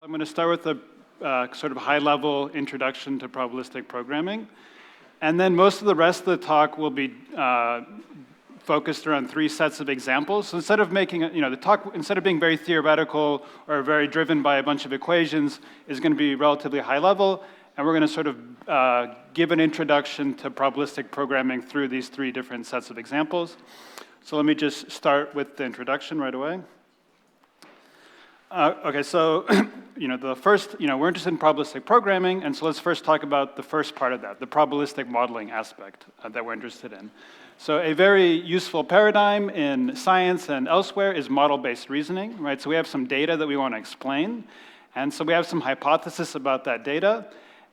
I'm going to start with a sort of high-level introduction to probabilistic programming. And then most of the rest of the talk will be focused around three sets of examples. So instead of making, the talk, instead of being very theoretical or very driven by a bunch of equations, is going to be relatively high-level. And we're going to sort of give an introduction to probabilistic programming through these three different sets of examples. So let me just start with the introduction right away. Okay, so the first, we're interested in probabilistic programming, and so let's first talk about the first part of that, the probabilistic modeling aspect that we're interested in. So a very useful paradigm in science and elsewhere is model-based reasoning, right? So we have some data that we want to explain, and so we have some hypothesis about that data,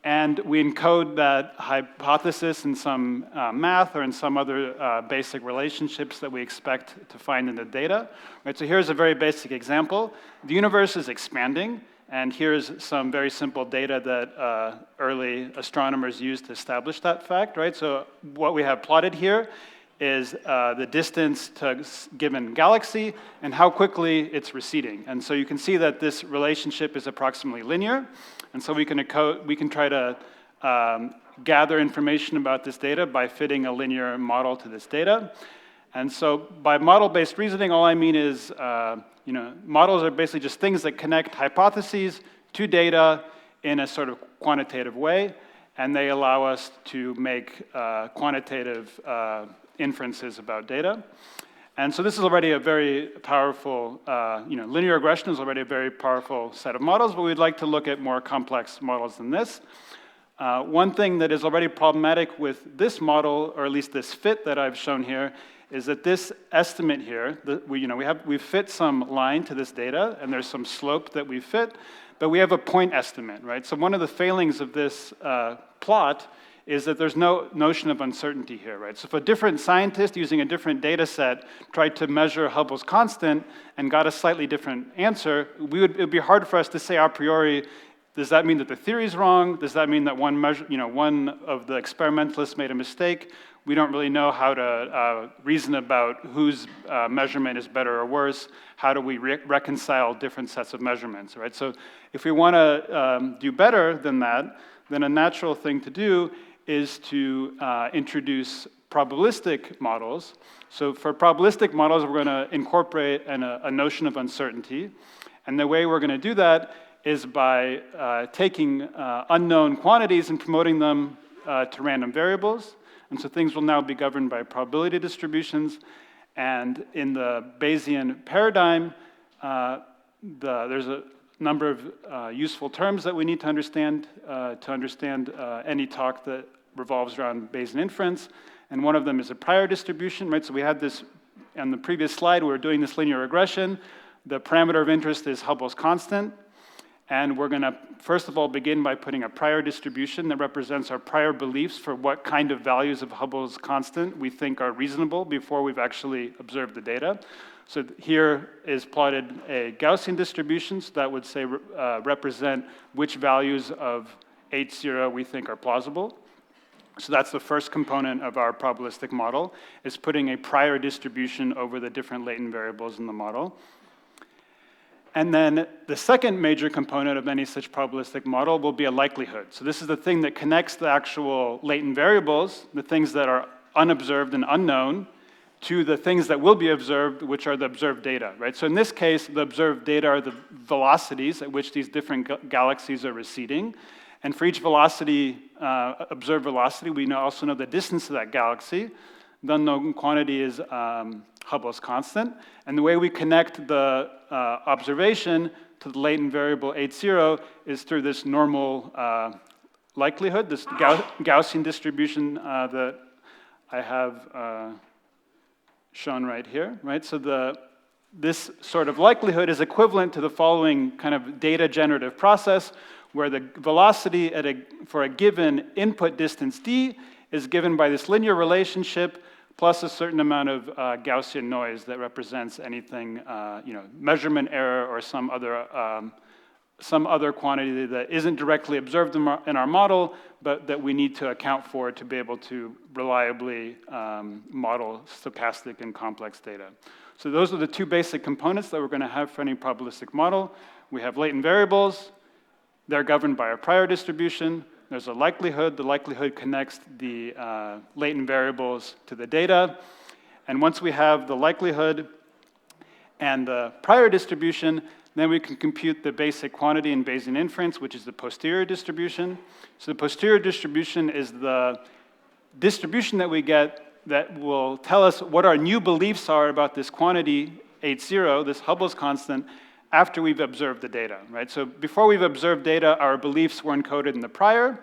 and we encode that hypothesis in some math or in some other basic relationships that we expect to find in the data. Right, so here's a very basic example. The universe is expanding, and here's some very simple data that early astronomers used to establish that fact. Right? So what we have plotted here is the distance to a given galaxy and how quickly it's receding. And so you can see that this relationship is approximately linear. And so we can try to gather information about this data by fitting a linear model to this data. And so by model-based reasoning, all I mean is, models are basically just things that connect hypotheses to data in a sort of quantitative way, and they allow us to make quantitative inferences about data. And so this is already a very powerful, linear regression is already a very powerful set of models, but we'd like to look at more complex models than this. One thing that is already problematic with this model, or at least this fit that I've shown here, is that this estimate here, we've fit some line to this data, and there's some slope that we fit, but we have a point estimate, right? So one of the failings of this plot is that there's no notion of uncertainty here, right? So if a different scientist using a different data set tried to measure Hubble's constant and got a slightly different answer, it would be hard for us to say a priori, does that mean that the theory is wrong? Does that mean that one of the experimentalists made a mistake? We don't really know how to reason about whose measurement is better or worse. How do we reconcile different sets of measurements, right? So if we want to do better than that, then a natural thing to do is to introduce probabilistic models. So for probabilistic models, we're going to incorporate a notion of uncertainty. And the way we're going to do that is by taking unknown quantities and promoting them to random variables. And so things will now be governed by probability distributions. And in the Bayesian paradigm, there's a number of useful terms that we need to understand any talk that revolves around Bayesian inference. And one of them is a prior distribution, right? So we had this on the previous slide, we were doing this linear regression. The parameter of interest is Hubble's constant. And we're going to, first of all, begin by putting a prior distribution that represents our prior beliefs for what kind of values of Hubble's constant we think are reasonable before we've actually observed the data. So here is plotted a Gaussian distribution, so that would say represent which values of H0 we think are plausible. So that's the first component of our probabilistic model, is putting a prior distribution over the different latent variables in the model. And then the second major component of any such probabilistic model will be a likelihood. So this is the thing that connects the actual latent variables, the things that are unobserved and unknown, to the things that will be observed, which are the observed data, right? So in this case, the observed data are the velocities at which these different galaxies are receding. And for each velocity, observed velocity, we also know the distance to that galaxy. The unknown quantity is Hubble's constant. And the way we connect the observation to the latent variable H0 is through this normal likelihood, this Gaussian distribution that I have shown right here, right? So this sort of likelihood is equivalent to the following kind of data generative process, where the velocity for a given input distance d is given by this linear relationship plus a certain amount of Gaussian noise that represents anything, measurement error or some other quantity that isn't directly observed in our model, but that we need to account for to be able to reliably model stochastic and complex data. So those are the two basic components that we're going to have for any probabilistic model. We have latent variables. They're governed by a prior distribution. There's a likelihood. The likelihood connects the latent variables to the data. And once we have the likelihood and the prior distribution, then we can compute the basic quantity in Bayesian inference, which is the posterior distribution. So the posterior distribution is the distribution that we get that will tell us what our new beliefs are about this quantity, H0, this Hubble's constant, after we've observed the data, right? So before we've observed data, our beliefs were encoded in the prior,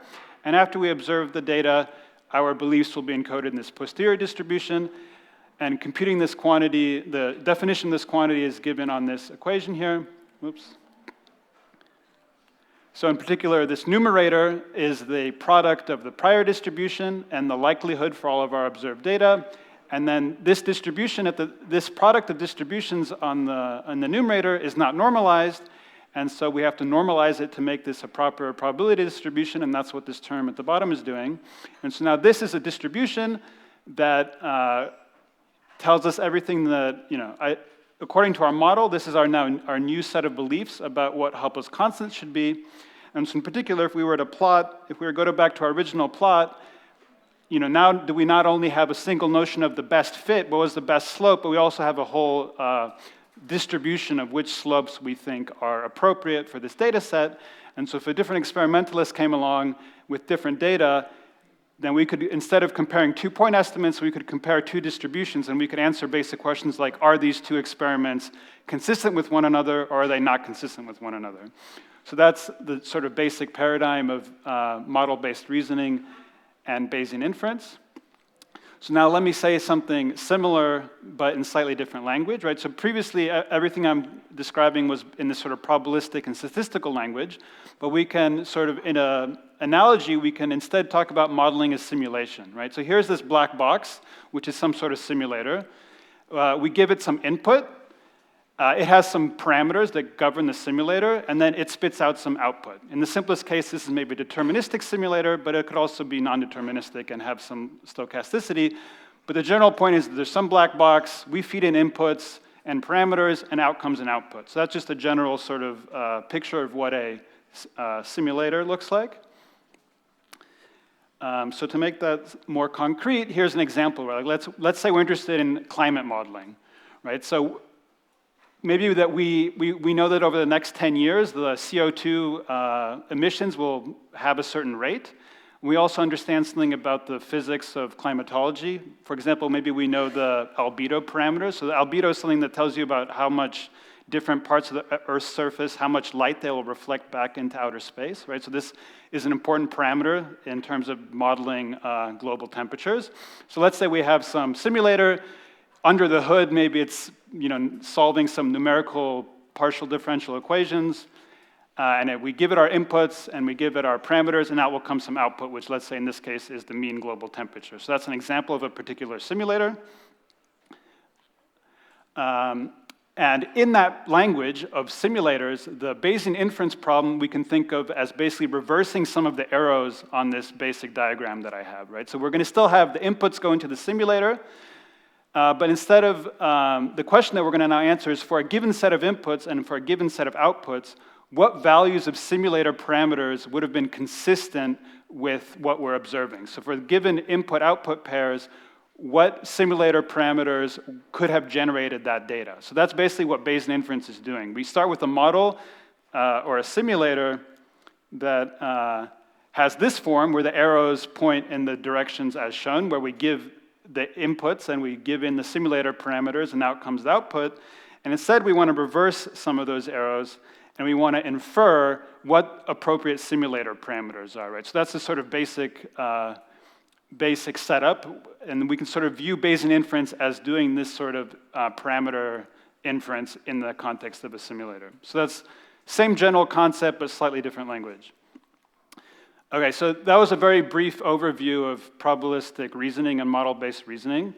and after we observe the data, our beliefs will be encoded in this posterior distribution, and computing this quantity, the definition of this quantity is given on this equation here. Whoops. So in particular, this numerator is the product of the prior distribution and the likelihood for all of our observed data. And then this distribution, this product of distributions on the numerator is not normalized. And so we have to normalize it to make this a proper probability distribution. And that's what this term at the bottom is doing. And so now this is a distribution that tells us everything that, according to our model, this is our new set of beliefs about what Hubble's constant should be. And so in particular, if we were to go back to our original plot, now do we not only have a single notion of the best fit, what was the best slope, but we also have a whole distribution of which slopes we think are appropriate for this data set. And so if a different experimentalist came along with different data, then we could, instead of comparing 2-point estimates, we could compare two distributions, and we could answer basic questions like, are these two experiments consistent with one another, or are they not consistent with one another? So that's the sort of basic paradigm of model-based reasoning and Bayesian inference. So now let me say something similar, but in slightly different language, right? So previously, everything I'm describing was in this sort of probabilistic and statistical language, but we can sort of, in an analogy, we can instead talk about modeling as simulation, right? So here's this black box, which is some sort of simulator. We give it some input. It has some parameters that govern the simulator, and then it spits out some output. In the simplest case, this is maybe a deterministic simulator, but it could also be non-deterministic and have some stochasticity. But the general point is that there's some black box, we feed in inputs and parameters, and out comes an output. So that's just a general sort of picture of what a simulator looks like. So to make that more concrete, here's an example. Right? Let's say we're interested in climate modeling, right? So maybe that we know that over the next 10 years, the CO2 emissions will have a certain rate. We also understand something about the physics of climatology. For example, maybe we know the albedo parameters. So the albedo is something that tells you about how much different parts of the Earth's surface, how much light they will reflect back into outer space, right? So this is an important parameter in terms of modeling global temperatures. So let's say we have some simulator. Under the hood, maybe it's solving some numerical partial differential equations, and we give it our inputs and we give it our parameters, and out will come some output, which let's say in this case is the mean global temperature. So that's an example of a particular simulator. And in that language of simulators, the Bayesian inference problem we can think of as basically reversing some of the arrows on this basic diagram that I have, right? So we're going to still have the inputs go into the simulator, but instead of, the question that we're going to now answer is for a given set of inputs and for a given set of outputs, what values of simulator parameters would have been consistent with what we're observing? So for given input-output pairs, what simulator parameters could have generated that data? So that's basically what Bayesian inference is doing. We start with a model or a simulator that has this form where the arrows point in the directions as shown, where we give the inputs and we give in the simulator parameters and out comes the output. And instead we want to reverse some of those arrows and we want to infer what appropriate simulator parameters are, right? So that's the sort of basic setup, and we can sort of view Bayesian inference as doing this sort of parameter inference in the context of a simulator. So that's same general concept, but slightly different language. Okay, so that was a very brief overview of probabilistic reasoning and model-based reasoning.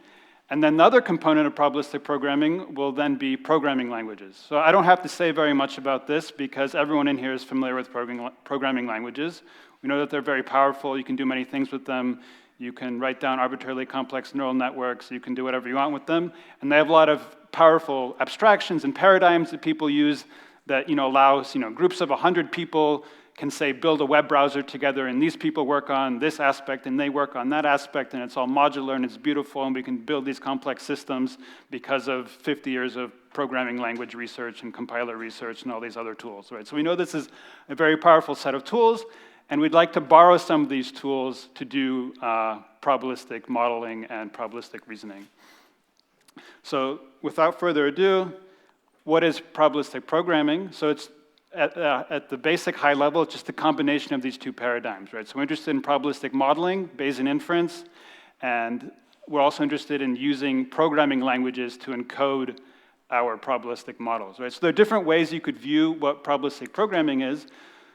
And then the other component of probabilistic programming will then be programming languages. So I don't have to say very much about this because everyone in here is familiar with programming languages. We know that they're very powerful. You can do many things with them. You can write down arbitrarily complex neural networks. You can do whatever you want with them. And they have a lot of powerful abstractions and paradigms that people use that allows groups of 100 people can say build a web browser together, and these people work on this aspect and they work on that aspect, and it's all modular and it's beautiful, and we can build these complex systems because of 50 years of programming language research and compiler research and all these other tools, right? So we know this is a very powerful set of tools, and we'd like to borrow some of these tools to do probabilistic modeling and probabilistic reasoning. So without further ado, what is probabilistic programming? So it's at the basic high level, it's just a combination of these two paradigms, right? So we're interested in probabilistic modeling, Bayesian inference, and we're also interested in using programming languages to encode our probabilistic models, right? So there are different ways you could view what probabilistic programming is.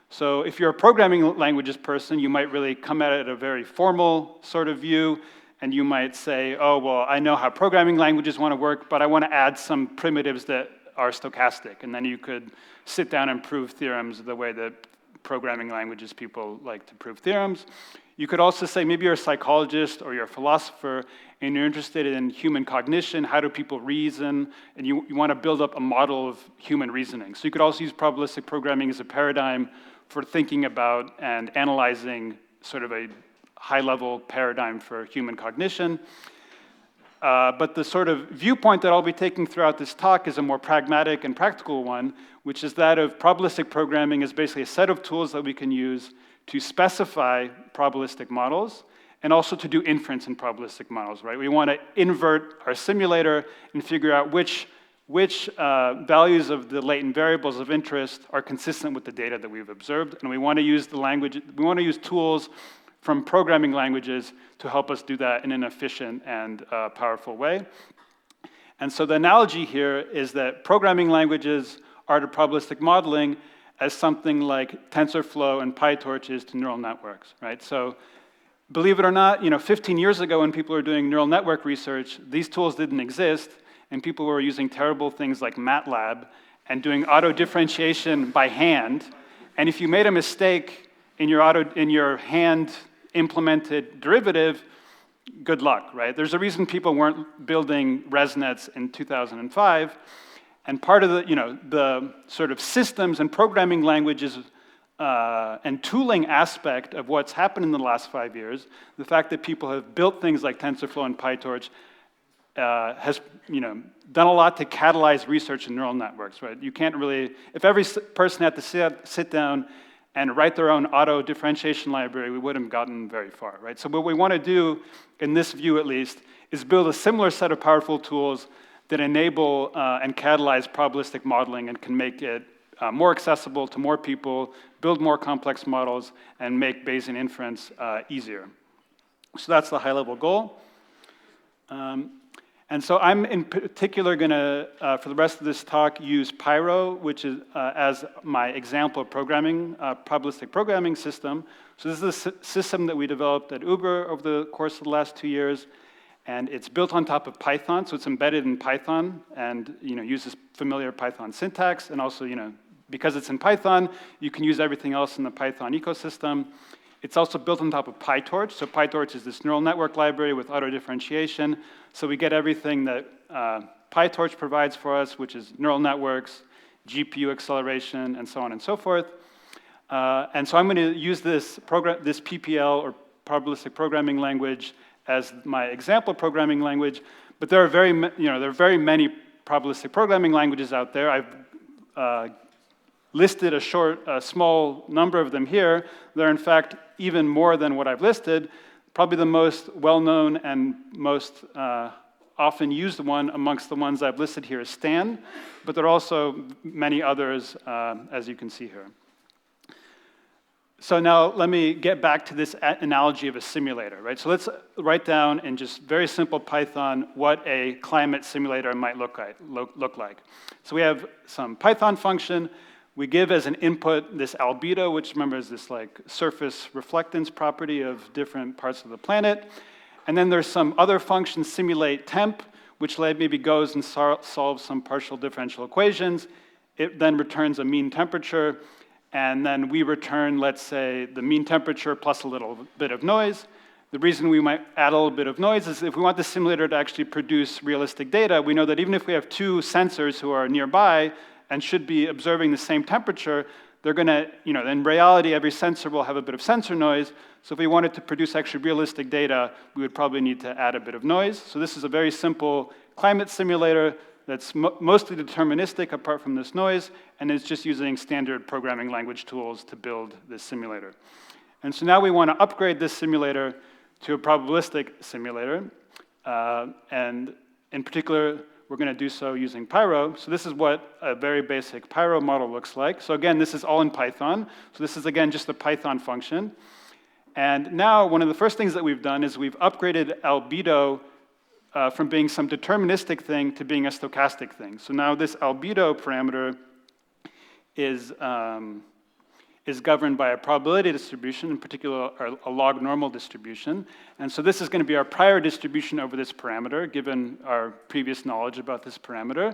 So if you're a programming languages person, you might really come at it a very formal sort of view, and you might say, oh, well, I know how programming languages want to work, but I want to add some primitives that are stochastic, and then you could sit down and prove theorems the way that programming languages people like to prove theorems. You could also say maybe you're a psychologist or you're a philosopher and you're interested in human cognition, how do people reason, and you want to build up a model of human reasoning. So you could also use probabilistic programming as a paradigm for thinking about and analyzing sort of a high-level paradigm for human cognition. But the sort of viewpoint that I'll be taking throughout this talk is a more pragmatic and practical one, which is that of probabilistic programming is basically a set of tools that we can use to specify probabilistic models and also to do inference in probabilistic models, right? We want to invert our simulator and figure out which values of the latent variables of interest are consistent with the data that we've observed, and we want to use tools from programming languages to help us do that in an efficient and powerful way. And so the analogy here is that programming languages are to probabilistic modeling as something like TensorFlow and PyTorch is to neural networks, right? So believe it or not, 15 years ago when people were doing neural network research, these tools didn't exist, and people were using terrible things like MATLAB and doing auto-differentiation by hand. And if you made a mistake in your hand-implemented derivative, good luck, right? There's a reason people weren't building ResNets in 2005, and part of the sort of systems and programming languages and tooling aspect of what's happened in the last 5 years, the fact that people have built things like TensorFlow and PyTorch has done a lot to catalyze research in neural networks, right? You can't really, if every person had to sit down and write their own auto-differentiation library, we wouldn't have gotten very far, right? So what we want to do, in this view at least, is build a similar set of powerful tools that enable and catalyze probabilistic modeling and can make it more accessible to more people, build more complex models, and make Bayesian inference easier. So that's the high-level goal. And so I'm in particular going to, for the rest of this talk, use Pyro, which is as my example of programming, probabilistic programming system. So this is a system that we developed at Uber over the course of the last 2 years, and it's built on top of Python, so it's embedded in Python and uses familiar Python syntax, and also because it's in Python, you can use everything else in the Python ecosystem. It's also built on top of PyTorch. So PyTorch is this neural network library with auto-differentiation. So we get everything that PyTorch provides for us, which is neural networks, GPU acceleration, and so on and so forth. And so I'm going to use this PPL, or probabilistic programming language, as my example programming language. But there are very many probabilistic programming languages out there. I've listed a small number of them here. There are, in fact, even more than what I've listed. Probably the most well-known and most often used one amongst the ones I've listed here is Stan, but there are also many others, as you can see here. So now let me get back to this analogy of a simulator, right? So let's write down in just very simple Python what a climate simulator might look like. So we have some Python function. We give as an input this albedo, which remember is this like surface reflectance property of different parts of the planet. And then there's some other function, simulate temp, which maybe goes and solves some partial differential equations. It then returns a mean temperature. And then we return, let's say, the mean temperature plus a little bit of noise. The reason we might add a little bit of noise is if we want the simulator to actually produce realistic data, we know that even if we have two sensors who are nearby and should be observing the same temperature, they're going to, in reality, every sensor will have a bit of sensor noise. So if we wanted to produce actually realistic data, we would probably need to add a bit of noise. So this is a very simple climate simulator that's mostly deterministic apart from this noise, and it's just using standard programming language tools to build this simulator. And so now we want to upgrade this simulator to a probabilistic simulator, and in particular, we're going to do so using Pyro. So this is what a very basic Pyro model looks like. So again, this is all in Python. So this is, again, just a Python function. And now, one of the first things that we've done is we've upgraded albedo from being some deterministic thing to being a stochastic thing. So now this albedo parameter is governed by a probability distribution, in particular a log normal distribution. And so this is going to be our prior distribution over this parameter, given our previous knowledge about this parameter.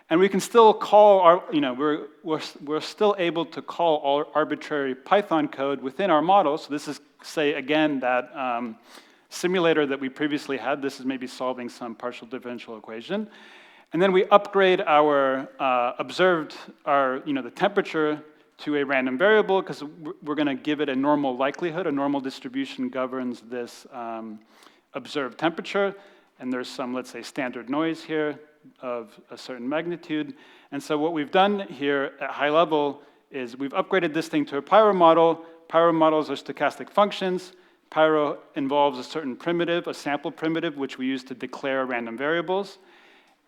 And we can still call our, we're still able to call all arbitrary Python code within our model. So this is, say, again, that simulator that we previously had. This is maybe solving some partial differential equation. And then we upgrade our the temperature to a random variable, because we're going to give it a normal likelihood. A normal distribution governs this observed temperature, and there's some, let's say, standard noise here of a certain magnitude. And so what we've done here at high level is we've upgraded this thing to a Pyro model. Pyro models are stochastic functions. Pyro involves a certain primitive, a sample primitive, which we use to declare random variables.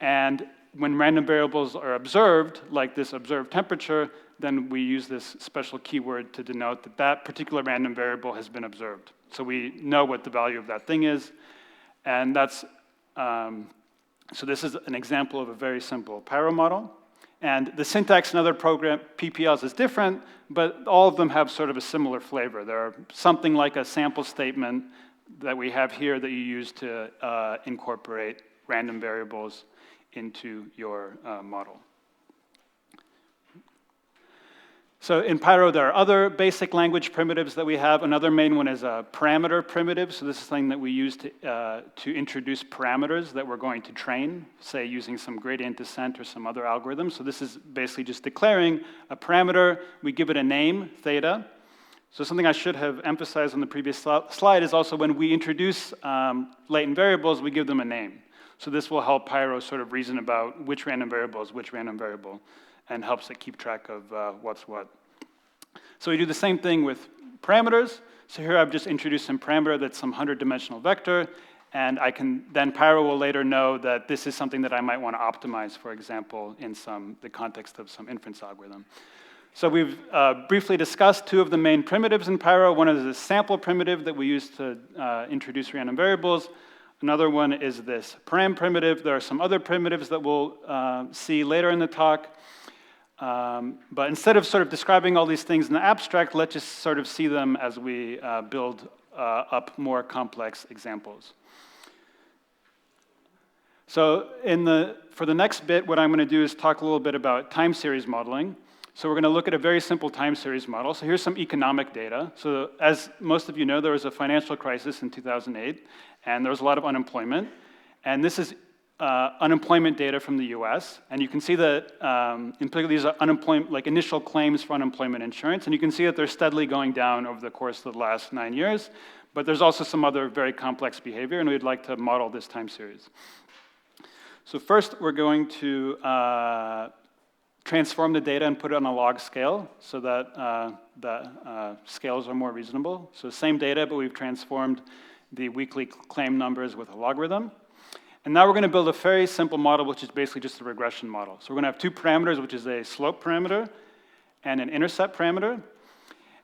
And when random variables are observed, like this observed temperature, then we use this special keyword to denote that that particular random variable has been observed. So we know what the value of that thing is. And that's, so this is an example of a very simple Pyro model. And the syntax in other program PPLs is different, but all of them have sort of a similar flavor. There are something like a sample statement that we have here that you use to incorporate random variables into your model. So in Pyro, there are other basic language primitives that we have. Another main one is a parameter primitive. So this is something that we use to introduce parameters that we're going to train, say using some gradient descent or some other algorithm. So this is basically just declaring a parameter. We give it a name, theta. So something I should have emphasized on the previous slide is also when we introduce latent variables, we give them a name. So this will help Pyro sort of reason about which random variable is which random variable, and helps it keep track of what's what. So we do the same thing with parameters. So here I've just introduced some parameter that's some 100-dimensional vector, and then Pyro will later know that this is something that I might want to optimize, for example, in the context of some inference algorithm. So we've briefly discussed two of the main primitives in Pyro. One is a sample primitive that we use to introduce random variables. Another one is this param primitive. There are some other primitives that we'll see later in the talk. But instead of sort of describing all these things in the abstract, let's just sort of see them as we build up more complex examples. So for the next bit, what I'm going to do is talk a little bit about time series modeling. So we're going to look at a very simple time series model. So here's some economic data. So as most of you know, there was a financial crisis in 2008, and there was a lot of unemployment. And this is unemployment data from the US, and you can see that in particular these are unemployment, like initial claims for unemployment insurance, and you can see that they're steadily going down over the course of the last 9 years, but there's also some other very complex behavior, and we'd like to model this time series. So first we're going to transform the data and put it on a log scale so that the scales are more reasonable. So same data, but we've transformed the weekly claim numbers with a logarithm. And now we're going to build a very simple model, which is basically just a regression model. So we're going to have two parameters, which is a slope parameter and an intercept parameter.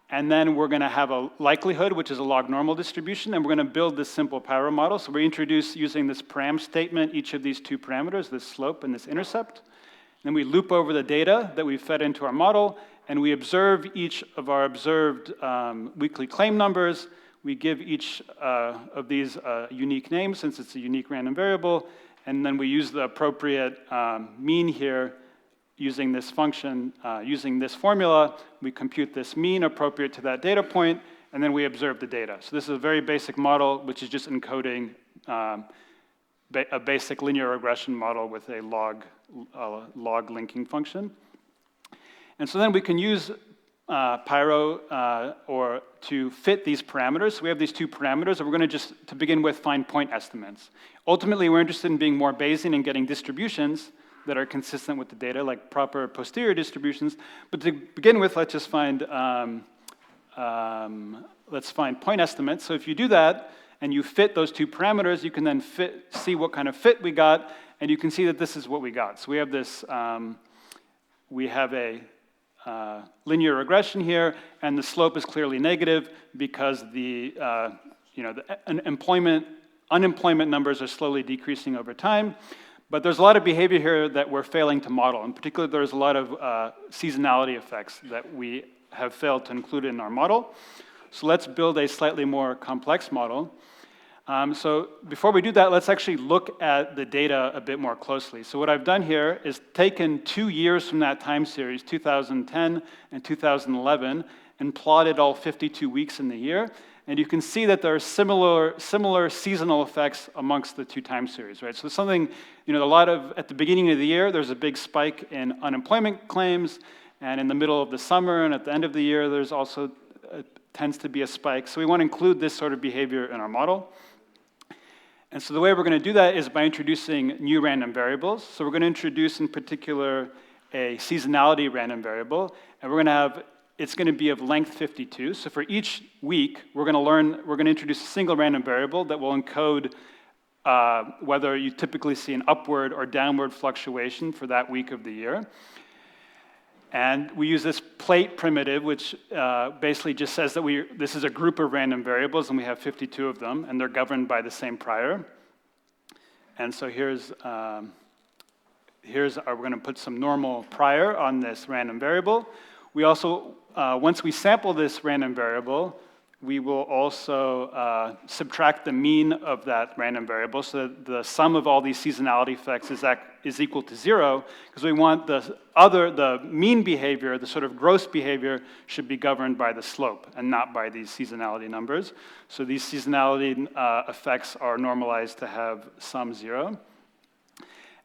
And then we're going to have a likelihood, which is a log normal distribution, and we're going to build this simple Pyro model. So we introduce, using this param statement, each of these two parameters, this slope and this intercept. Then we loop over the data that we fed into our model, and we observe each of our observed weekly claim numbers. We give each of these a unique name, since it's a unique random variable, and then we use the appropriate mean here using this function, using this formula. We compute this mean appropriate to that data point, and then we observe the data. So this is a very basic model, which is just encoding a basic linear regression model with a log linking function. And so then we can use Pyro or to fit these parameters. So we have these two parameters, and we're going to just, to begin with, find point estimates. Ultimately, we're interested in being more Bayesian and getting distributions that are consistent with the data, like proper posterior distributions. But to begin with, let's just find point estimates. So if you do that, and you fit those two parameters, you can then see what kind of fit we got, and you can see that this is what we got. So we have this, we have a linear regression here, and the slope is clearly negative because the unemployment numbers are slowly decreasing over time. But there's a lot of behavior here that we're failing to model. In particular, there's a lot of seasonality effects that we have failed to include in our model. So let's build a slightly more complex model. So before we do that, let's actually look at the data a bit more closely. So what I've done here is taken 2 years from that time series, 2010 and 2011, and plotted all 52 weeks in the year. And you can see that there are similar seasonal effects amongst the two time series, right? So something, at the beginning of the year, there's a big spike in unemployment claims, and in the middle of the summer and at the end of the year, there's also tends to be a spike. So we want to include this sort of behavior in our model. And so the way we're going to do that is by introducing new random variables. So we're going to introduce, in particular, a seasonality random variable, and it's going to be of length 52. So for each week, we're going to introduce a single random variable that will encode whether you typically see an upward or downward fluctuation for that week of the year. And we use this plate primitive, which basically just says that this is a group of random variables, and we have 52 of them, and they're governed by the same prior. And so we're going to put some normal prior on this random variable. We also, once we sample this random variable, we will also subtract the mean of that random variable, so that the sum of all these seasonality effects is equal to 0, because we want the mean behavior, the sort of gross behavior, should be governed by the slope and not by these seasonality numbers. So these seasonality effects are normalized to have sum 0.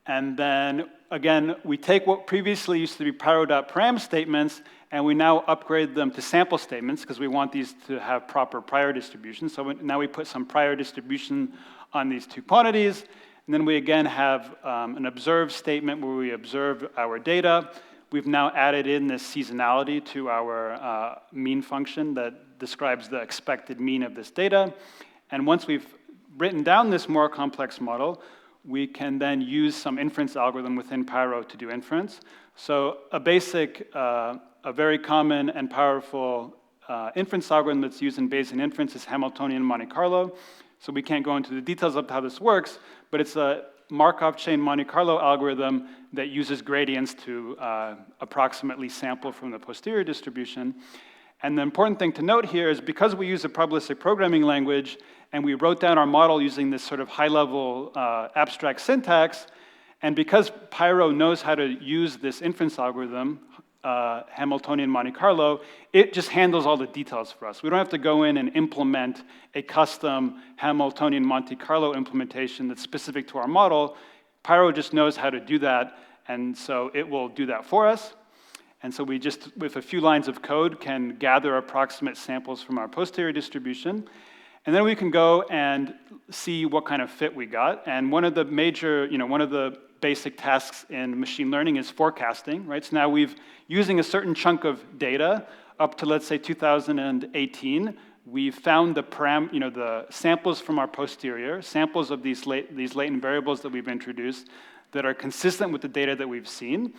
And then, again, we take what previously used to be pyro.param statements, and we now upgrade them to sample statements, because we want these to have proper prior distribution. So now we put some prior distribution on these two quantities, and then we again have an observe statement where we observe our data. We've now added in this seasonality to our mean function that describes the expected mean of this data. And once we've written down this more complex model, we can then use some inference algorithm within Pyro to do inference. So a very common and powerful inference algorithm that's used in Bayesian inference is Hamiltonian Monte Carlo. So we can't go into the details of how this works, but it's a Markov chain Monte Carlo algorithm that uses gradients to approximately sample from the posterior distribution. And the important thing to note here is because we use a probabilistic programming language and we wrote down our model using this sort of high-level abstract syntax, and because Pyro knows how to use this inference algorithm, Hamiltonian Monte Carlo, it just handles all the details for us. We don't have to go in and implement a custom Hamiltonian Monte Carlo implementation that's specific to our model. Pyro just knows how to do that, and so it will do that for us. And so we just, with a few lines of code, can gather approximate samples from our posterior distribution. And then we can go and see what kind of fit we got. And one of the basic tasks in machine learning is forecasting, right? So now using a certain chunk of data up to, let's say, 2018, we've found the samples from our posterior, samples of these latent variables that we've introduced that are consistent with the data that we've seen.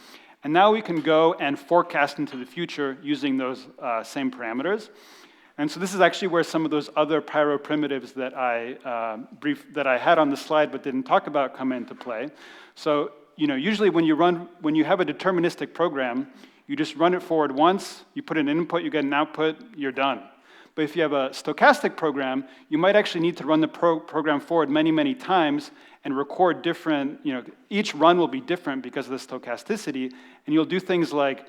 And now we can go and forecast into the future using those same parameters. And so this is actually where some of those other Pyro primitives that I had on the slide but didn't talk about come into play. So usually when you have a deterministic program, you just run it forward once, you put an input, you get an output, you're done. But if you have a stochastic program, you might actually need to run the program forward many, many times and record different, each run will be different because of the stochasticity, and you'll do things like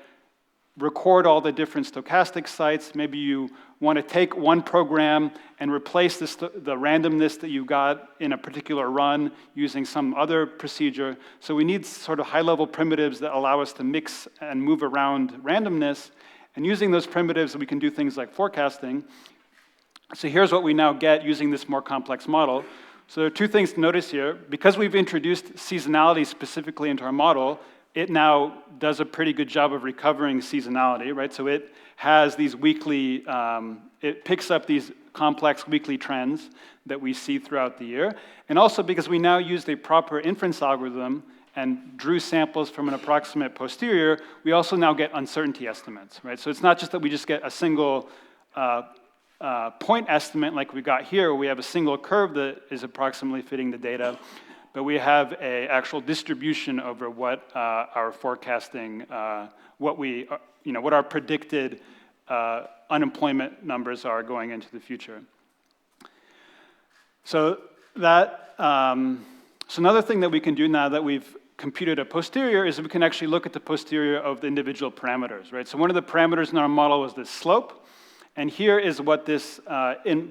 record all the different stochastic sites. Maybe you want to take one program and replace the randomness that you got in a particular run using some other procedure. So we need sort of high-level primitives that allow us to mix and move around randomness. And using those primitives, we can do things like forecasting. So here's what we now get using this more complex model. So there are two things to notice here. Because we've introduced seasonality specifically into our model, it now does a pretty good job of recovering seasonality, right? So it has these weekly, it picks up these complex weekly trends that we see throughout the year. And also because we now used a proper inference algorithm and drew samples from an approximate posterior, we also now get uncertainty estimates, right? So it's not just that we just get a single point estimate like we got here, where we have a single curve that is approximately fitting the data, but we have an actual distribution over what our forecasting, what our predicted unemployment numbers are going into the future. So that, so another thing that we can do now that we've computed a posterior is that we can actually look at the posterior of the individual parameters, right? So one of the parameters in our model was this slope, and here is what this,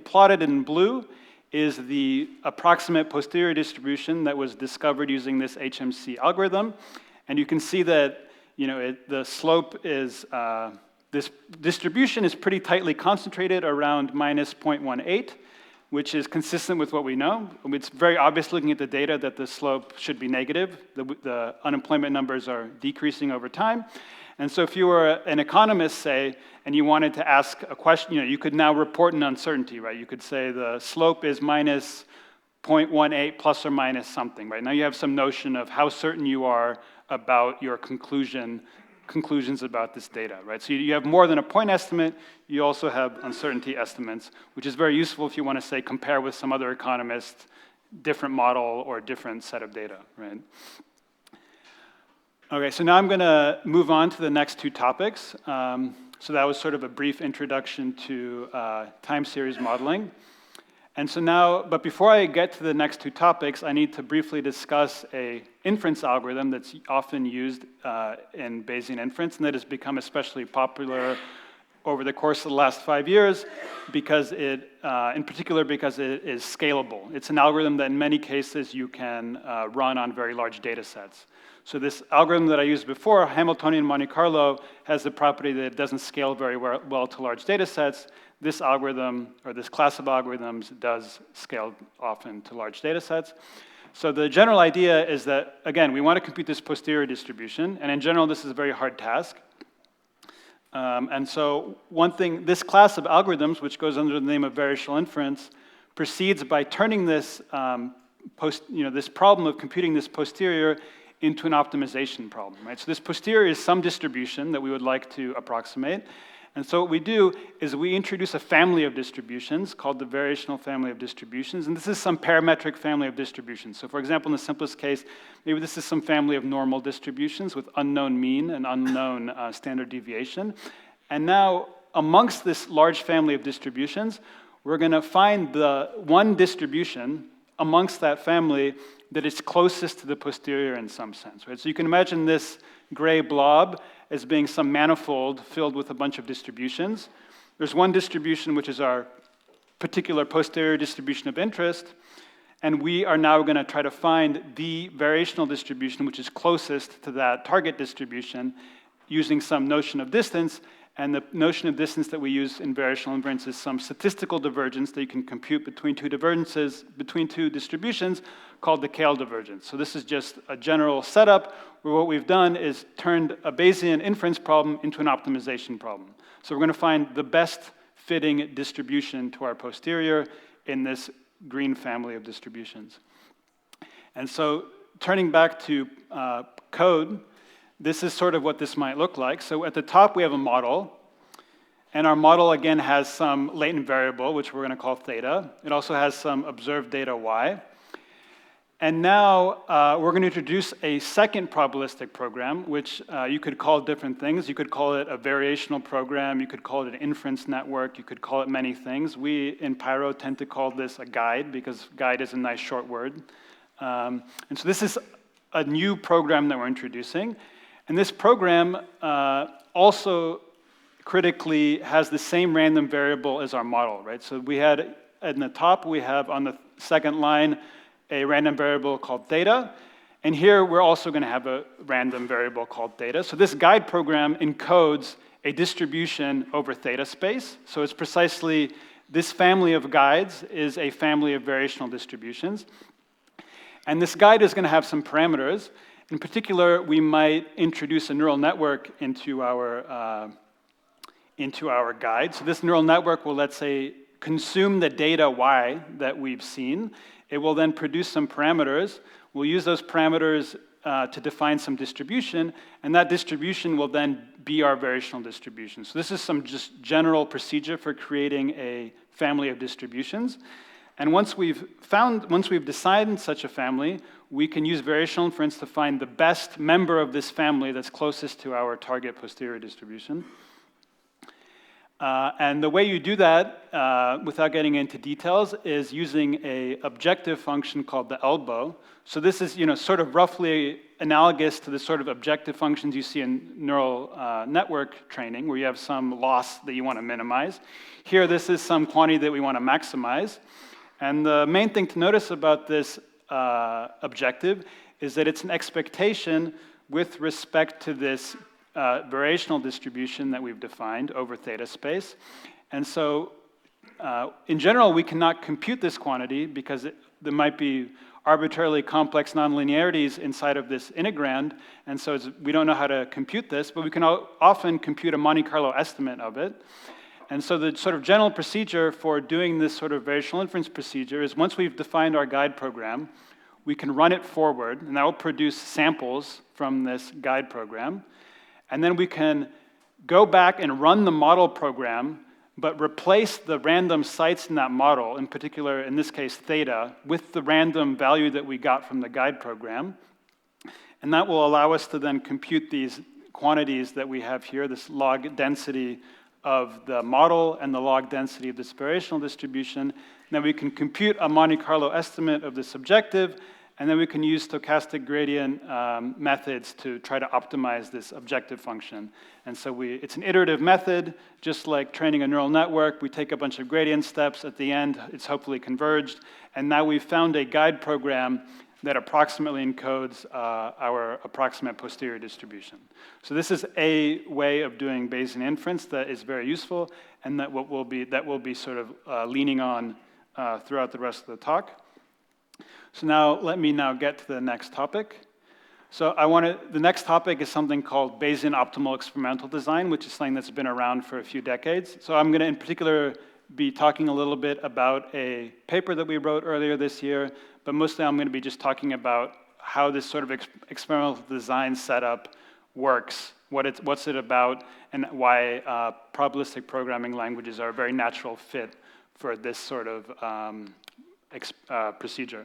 plotted in blue, is the approximate posterior distribution that was discovered using this HMC algorithm. And you can see that the slope is, this distribution is pretty tightly concentrated around minus 0.18, which is consistent with what we know. It's very obvious looking at the data that the slope should be negative. The unemployment numbers are decreasing over time. And so if you were an economist, say, and you wanted to ask a question, you could now report an uncertainty, right? You could say the slope is minus 0.18 plus or minus something, right? Now you have some notion of how certain you are about your conclusions about this data, right? So you have more than a point estimate, you also have uncertainty estimates, which is very useful if you want to, say, compare with some other economist, different model or different set of data, right? Okay, so now I'm going to move on to the next two topics. So that was sort of a brief introduction to time series modeling. And so now, but before I get to the next two topics, I need to briefly discuss an inference algorithm that's often used in Bayesian inference, and that has become especially popular over the course of the last 5 years because it, in particular, because it is scalable. It's an algorithm that in many cases you can run on very large data sets. So this algorithm that I used before, Hamiltonian Monte Carlo, has the property that it doesn't scale very well to large data sets. This algorithm, or this class of algorithms, does scale often to large data sets. So the general idea is that, again, we want to compute this posterior distribution, and in general, this is a very hard task. And so one thing, this class of algorithms, which goes under the name of variational inference, proceeds by turning this, this problem of computing this posterior into an optimization problem, right? So this posterior is some distribution that we would like to approximate. And so what we do is we introduce a family of distributions called the variational family of distributions, and this is some parametric family of distributions. So for example, in the simplest case, maybe this is some family of normal distributions with unknown mean and unknown standard deviation. And now, amongst this large family of distributions, we're going to find the one distribution amongst that family that is closest to the posterior in some sense, right? So you can imagine this gray blob as being some manifold filled with a bunch of distributions. There's one distribution which is our particular posterior distribution of interest, and we are now going to try to find the variational distribution which is closest to that target distribution using some notion of distance. And the notion of distance that we use in variational inference is some statistical divergence that you can compute between two divergences, between two distributions, called the Kale divergence. So this is just a general setup where what we've done is turned a Bayesian inference problem into an optimization problem. So we're going to find the best fitting distribution to our posterior in this green family of distributions. And so turning back to code, this is sort of what this might look like. So at the top, we have a model. And our model, again, has some latent variable, which we're going to call theta. It also has some observed data y. And now we're going to introduce a second probabilistic program, which you could call different things. You could call it a variational program. You could call it an inference network. You could call it many things. We, in Pyro, tend to call this a guide, because guide is a nice short word. And so this is a new program that we're introducing. And this program also critically has the same random variable as our model, right? So we had, in the top, we have on the second line a random variable called theta. And here we're also going to have a random variable called theta. So this guide program encodes a distribution over theta space. So it's precisely this family of guides is a family of variational distributions. And this guide is going to have some parameters. In particular, we might introduce a neural network into our guide. So this neural network will, let's say, consume the data y that we've seen. It will then produce some parameters. We'll use those parameters to define some distribution, and that distribution will then be our variational distribution. So this is some just general procedure for creating a family of distributions. And once we've decided such a family, we can use variational inference to find the best member of this family that's closest to our target posterior distribution. And the way you do that, without getting into details, is using an objective function called the elbow. So this is, sort of roughly analogous to the sort of objective functions you see in neural network training, where you have some loss that you want to minimize. Here, this is some quantity that we want to maximize. And the main thing to notice about this objective is that it's an expectation with respect to this variational distribution that we've defined over theta space. And so, in general, we cannot compute this quantity because there might be arbitrarily complex nonlinearities inside of this integrand, and so we don't know how to compute this, but we can often compute a Monte Carlo estimate of it. And so the sort of general procedure for doing this sort of variational inference procedure is once we've defined our guide program, we can run it forward, and that will produce samples from this guide program. And then we can go back and run the model program, but replace the random sites in that model, in particular, in this case, theta, with the random value that we got from the guide program. And that will allow us to then compute these quantities that we have here, this log density of the model and the log density of this variational distribution. And then we can compute a Monte Carlo estimate of this objective, and then we can use stochastic gradient methods to try to optimize this objective function. And so it's an iterative method, just like training a neural network. We take a bunch of gradient steps. At the end, it's hopefully converged. And now we've found a guide program that approximately encodes our approximate posterior distribution. So this is a way of doing Bayesian inference that is very useful, and that will be sort of leaning on throughout the rest of the talk. So now, let me now get to the next topic. So the next topic is something called Bayesian optimal experimental design, which is something that's been around for a few decades. So I'm going to, in particular, be talking a little bit about a paper that we wrote earlier this year, but mostly I'm going to be just talking about how this sort of experimental design setup works, what's it about, and why probabilistic programming languages are a very natural fit for this sort of procedure.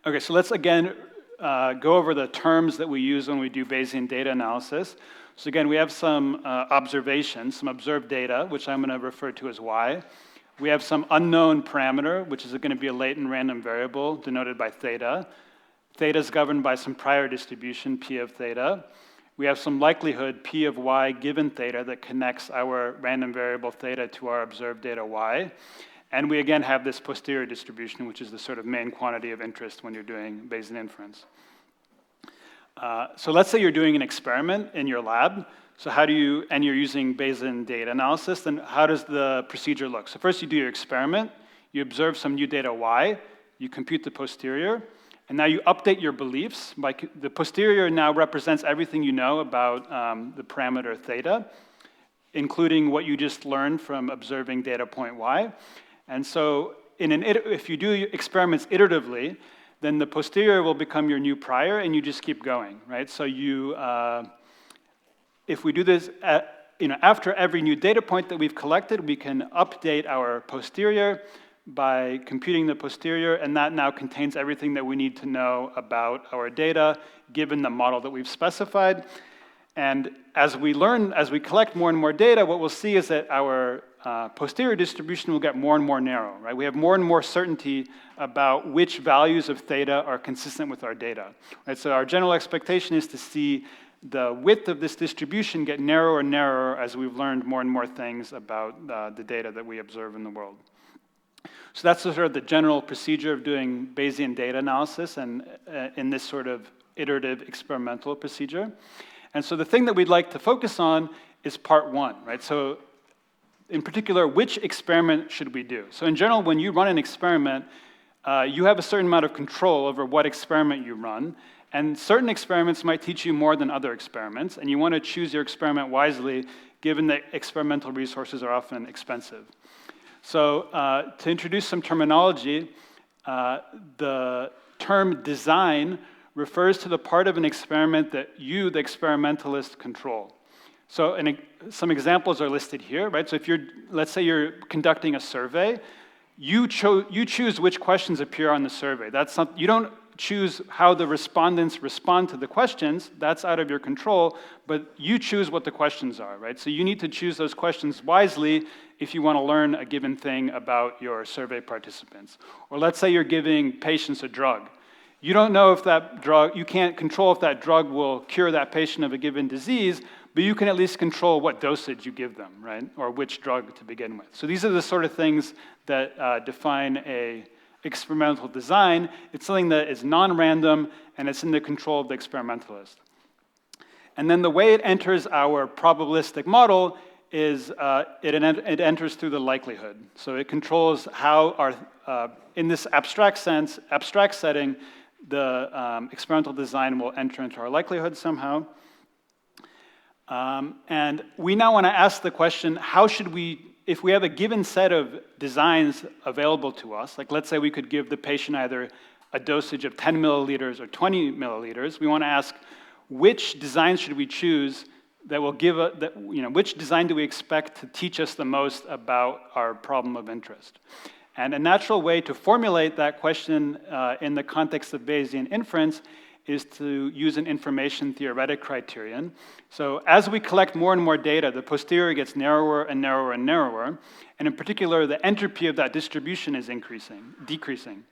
Okay, so let's again go over the terms that we use when we do Bayesian data analysis. So again, we have some observations, some observed data, which I'm going to refer to as y. We have some unknown parameter, which is going to be a latent random variable denoted by theta. Theta is governed by some prior distribution, p of theta. We have some likelihood, p of y given theta, that connects our random variable theta to our observed data y. And we again have this posterior distribution, which is the sort of main quantity of interest when you're doing Bayesian inference. So let's say you're doing an experiment in your lab. So and you're using Bayesian data analysis, then how does the procedure look? So first you do your experiment, you observe some new data y, you compute the posterior, and now you update your beliefs. The posterior now represents everything you know about the parameter theta, including what you just learned from observing data point y. And so if you do experiments iteratively, then the posterior will become your new prior, and you just keep going, right? So if we do this after every new data point that we've collected, we can update our posterior by computing the posterior, and that now contains everything that we need to know about our data, given the model that we've specified. And as we collect more and more data, what we'll see is that our posterior distribution will get more and more narrow, right? We have more and more certainty about which values of theta are consistent with our data, right? So our general expectation is to see the width of this distribution get narrower and narrower as we've learned more and more things about the data that we observe in the world. So that's sort of the general procedure of doing Bayesian data analysis and in this sort of iterative experimental procedure. And so the thing that we'd like to focus on is part one, right? So in particular, which experiment should we do? So in general, when you run an experiment, you have a certain amount of control over what experiment you run, and certain experiments might teach you more than other experiments, and you want to choose your experiment wisely, given that experimental resources are often expensive. So to introduce some terminology, the term design refers to the part of an experiment that you, the experimentalist, control. So some examples are listed here, right? So if let's say you're conducting a survey, you choose which questions appear on the survey. You don't choose how the respondents respond to the questions. That's out of your control, but you choose what the questions are, right? So you need to choose those questions wisely if you want to learn a given thing about your survey participants. Or let's say you're giving patients a drug. You don't know if that drug, you can't control if that drug will cure that patient of a given disease, but you can at least control what dosage you give them, right? Or which drug to begin with. So these are the sort of things that define a experimental design. It's something that is non-random and it's in the control of the experimentalist. And then the way it enters our probabilistic model is it enters through the likelihood. So it controls how in this abstract setting, the experimental design will enter into our likelihood somehow. And we now want to ask the question, how should we, if we have a given set of designs available to us, like let's say we could give the patient either a dosage of 10 milliliters or 20 milliliters, we want to ask which design should we choose that will give which design do we expect to teach us the most about our problem of interest? And a natural way to formulate that question in the context of Bayesian inference is to use an information theoretic criterion. So as we collect more and more data, the posterior gets narrower and narrower and narrower, and in particular, the entropy of that distribution is decreasing.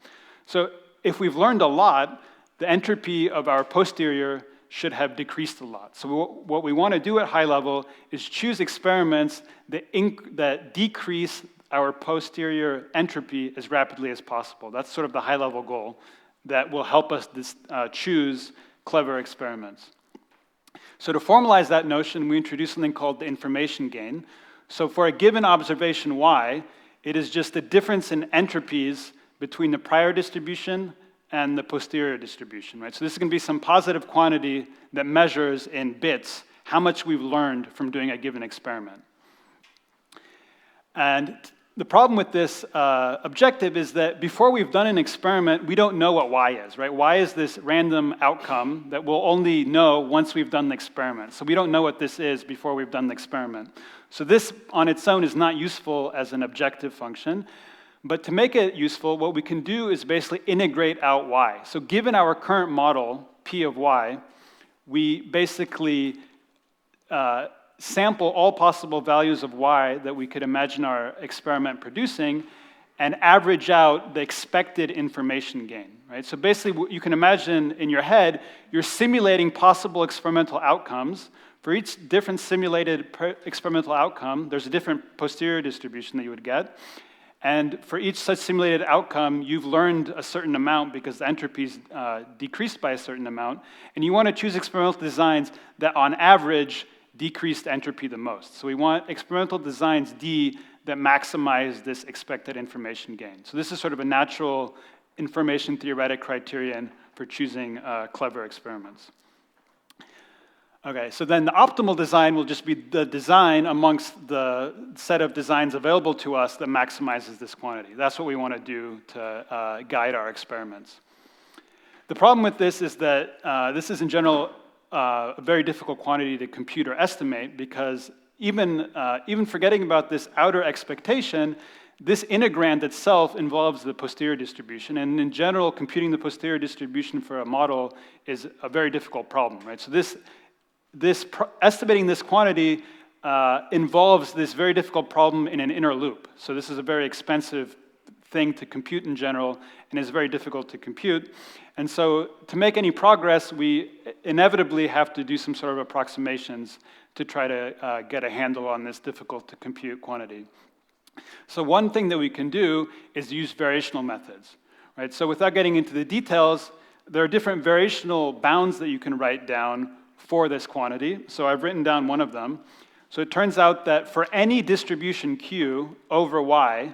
So if we've learned a lot, the entropy of our posterior should have decreased a lot. So what we want to do at high level is choose experiments that decrease our posterior entropy as rapidly as possible. That's sort of the high level goal that will help us choose clever experiments. So to formalize that notion, we introduce something called the information gain. So for a given observation y, it is just the difference in entropies between the prior distribution and the posterior distribution, right? So this is going to be some positive quantity that measures in bits how much we've learned from doing a given experiment. And the problem with this objective is that before we've done an experiment, we don't know what y is, right? Y is this random outcome that we'll only know once we've done the experiment. So we don't know what this is before we've done the experiment. So this on its own is not useful as an objective function. But to make it useful, what we can do is basically integrate out y. So given our current model, P of y, we basically sample all possible values of y that we could imagine our experiment producing and average out the expected information gain, right? So basically, you can imagine in your head, you're simulating possible experimental outcomes. For each different simulated experimental outcome, there's a different posterior distribution that you would get. And for each such simulated outcome, you've learned a certain amount because the entropy's decreased by a certain amount. And you want to choose experimental designs that, on average, decrease the entropy the most. So we want experimental designs D that maximize this expected information gain. So this is sort of a natural information theoretic criterion for choosing clever experiments. Okay, so then the optimal design will just be the design amongst the set of designs available to us that maximizes this quantity. That's what we want to do to guide our experiments. The problem with this is that this is in general a very difficult quantity to compute or estimate because even forgetting about this outer expectation, this integrand itself involves the posterior distribution. And in general, computing the posterior distribution for a model is a very difficult problem, right? So estimating this quantity involves this very difficult problem in an inner loop. So this is a very expensive thing to compute in general, and is very difficult to compute. And so to make any progress, we inevitably have to do some sort of approximations to try to get a handle on this difficult to compute quantity. So one thing that we can do is use variational methods, right? So without getting into the details, there are different variational bounds that you can write down for this quantity. So I've written down one of them. So it turns out that for any distribution q over y,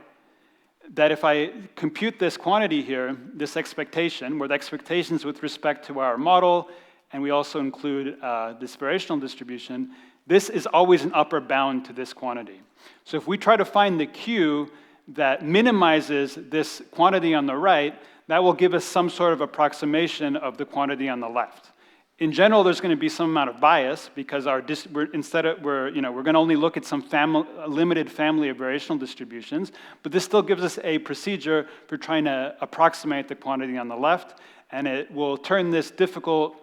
that if I compute this quantity here, this expectation, where the expectation is with respect to our model, and we also include this variational distribution, this is always an upper bound to this quantity. So if we try to find the q that minimizes this quantity on the right, that will give us some sort of approximation of the quantity on the left. In general, there's going to be some amount of bias because we're going to only look at some a limited family of variational distributions, but this still gives us a procedure for trying to approximate the quantity on the left, and it will turn this difficult,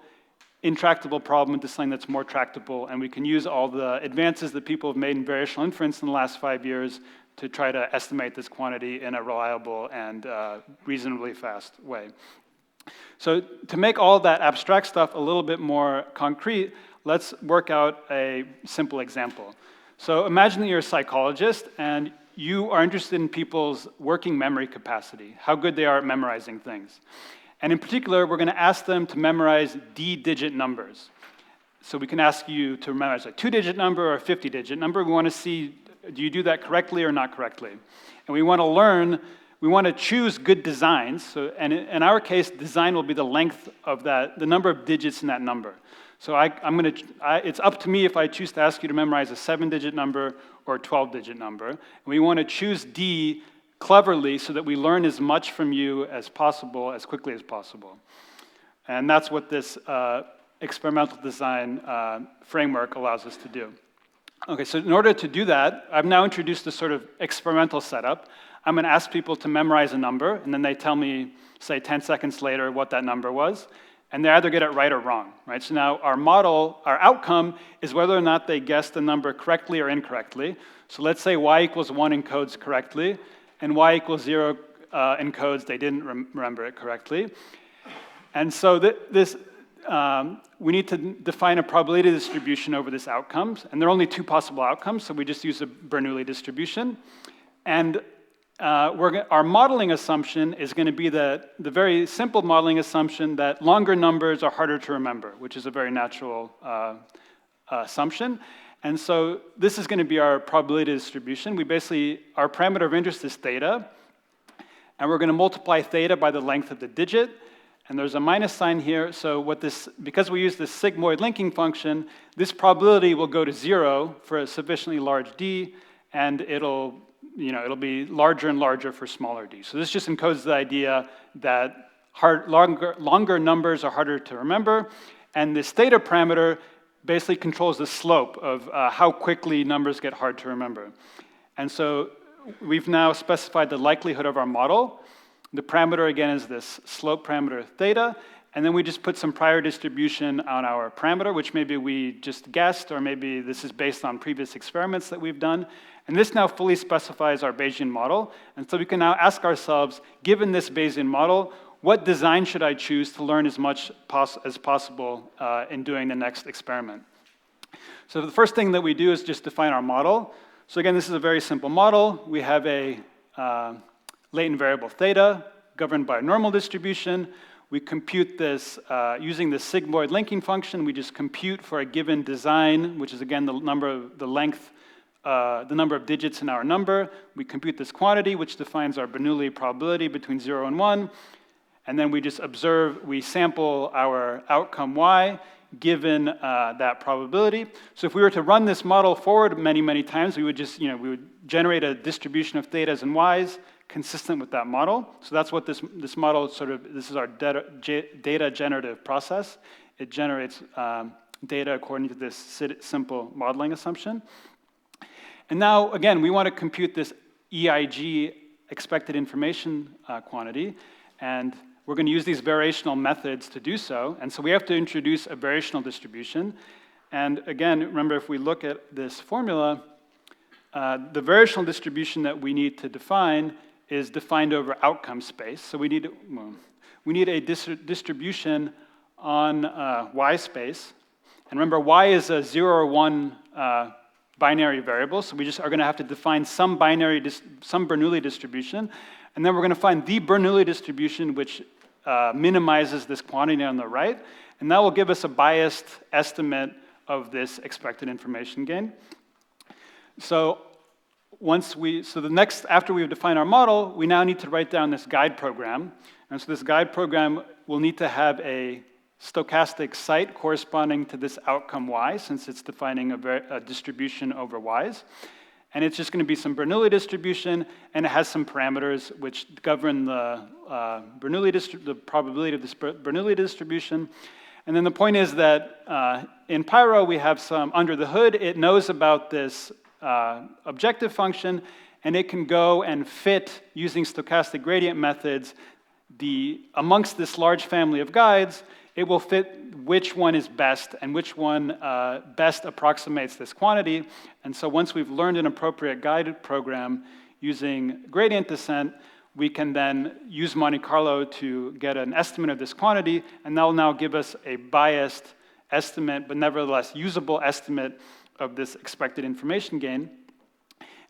intractable problem into something that's more tractable, and we can use all the advances that people have made in variational inference in the last 5 years to try to estimate this quantity in a reliable and reasonably fast way. So to make all that abstract stuff a little bit more concrete, let's work out a simple example. So imagine that you're a psychologist and you are interested in people's working memory capacity, how good they are at memorizing things. And in particular, we're going to ask them to memorize d-digit numbers. So we can ask you to memorize a 2-digit number or a 50-digit number. We want to see, do you do that correctly or not correctly? And we want to learn, we want to choose good designs. So, and in our case, design will be the length of that, the number of digits in that number. So it's up to me if I choose to ask you to memorize a 7-digit number or a 12-digit number. And we want to choose D cleverly so that we learn as much from you as possible, as quickly as possible. And that's what this experimental design framework allows us to do. Okay, so in order to do that, I've now introduced this sort of experimental setup. I'm going to ask people to memorize a number, and then they tell me, say, 10 seconds later what that number was, and they either get it right or wrong, right? So now our model, our outcome, is whether or not they guessed the number correctly or incorrectly. So let's say y equals 1 encodes correctly, and y equals 0 encodes they didn't remember it correctly. And so we need to define a probability distribution over this outcomes, and there are only 2 possible outcomes, so we just use a Bernoulli distribution. And our modeling assumption is going to be the very simple modeling assumption that longer numbers are harder to remember, which is a very natural assumption. And so this is going to be our probability distribution. Our parameter of interest is theta, and we're going to multiply theta by the length of the digit. And there's a minus sign here, so because we use this sigmoid linking function, this probability will go to 0 for a sufficiently large d, and it'll be larger and larger for smaller d. So this just encodes the idea that longer numbers are harder to remember, and this theta parameter basically controls the slope of how quickly numbers get hard to remember. And so we've now specified the likelihood of our model. The parameter, again, is this slope parameter theta, and then we just put some prior distribution on our parameter, which maybe we just guessed, or maybe this is based on previous experiments that we've done. And this now fully specifies our Bayesian model. And so we can now ask ourselves, given this Bayesian model, what design should I choose to learn as much as possible in doing the next experiment? So the first thing that we do is just define our model. So again, this is a very simple model. We have a latent variable theta governed by a normal distribution. We compute this using the sigmoid linking function. We just compute for a given design, which is again the number of digits in our number. We compute this quantity, which defines our Bernoulli probability between 0 and 1. And then we just observe, we sample our outcome y, given that probability. So if we were to run this model forward many, many times, we would we would generate a distribution of thetas and y's consistent with that model. So that's what this model this is our data generative process. It generates data according to this simple modeling assumption. And now, again, we want to compute this EIG, expected information quantity, and we're going to use these variational methods to do so. And so we have to introduce a variational distribution. And again, remember, if we look at this formula, the variational distribution that we need to define is defined over outcome space. So we need a distribution on y space. And remember, y is a 0 or 1 binary variable, so we just are going to have to define some Bernoulli distribution. And then we're going to find the Bernoulli distribution, which minimizes this quantity on the right. And that will give us a biased estimate of this expected information gain. So after we've defined our model, we now need to write down this guide program. And so this guide program will need to have a stochastic site corresponding to this outcome y, since it's defining a distribution over y's. And it's just going to be some Bernoulli distribution, and it has some parameters which govern the probability of this Bernoulli distribution. And then the point is that in Pyro, we have some under the hood. It knows about this objective function, and it can go and fit, using stochastic gradient methods, amongst this large family of guides, it will fit which one is best and which one best approximates this quantity. And so once we've learned an appropriate guided program using gradient descent, we can then use Monte Carlo to get an estimate of this quantity, and that will now give us a biased estimate, but nevertheless usable estimate of this expected information gain.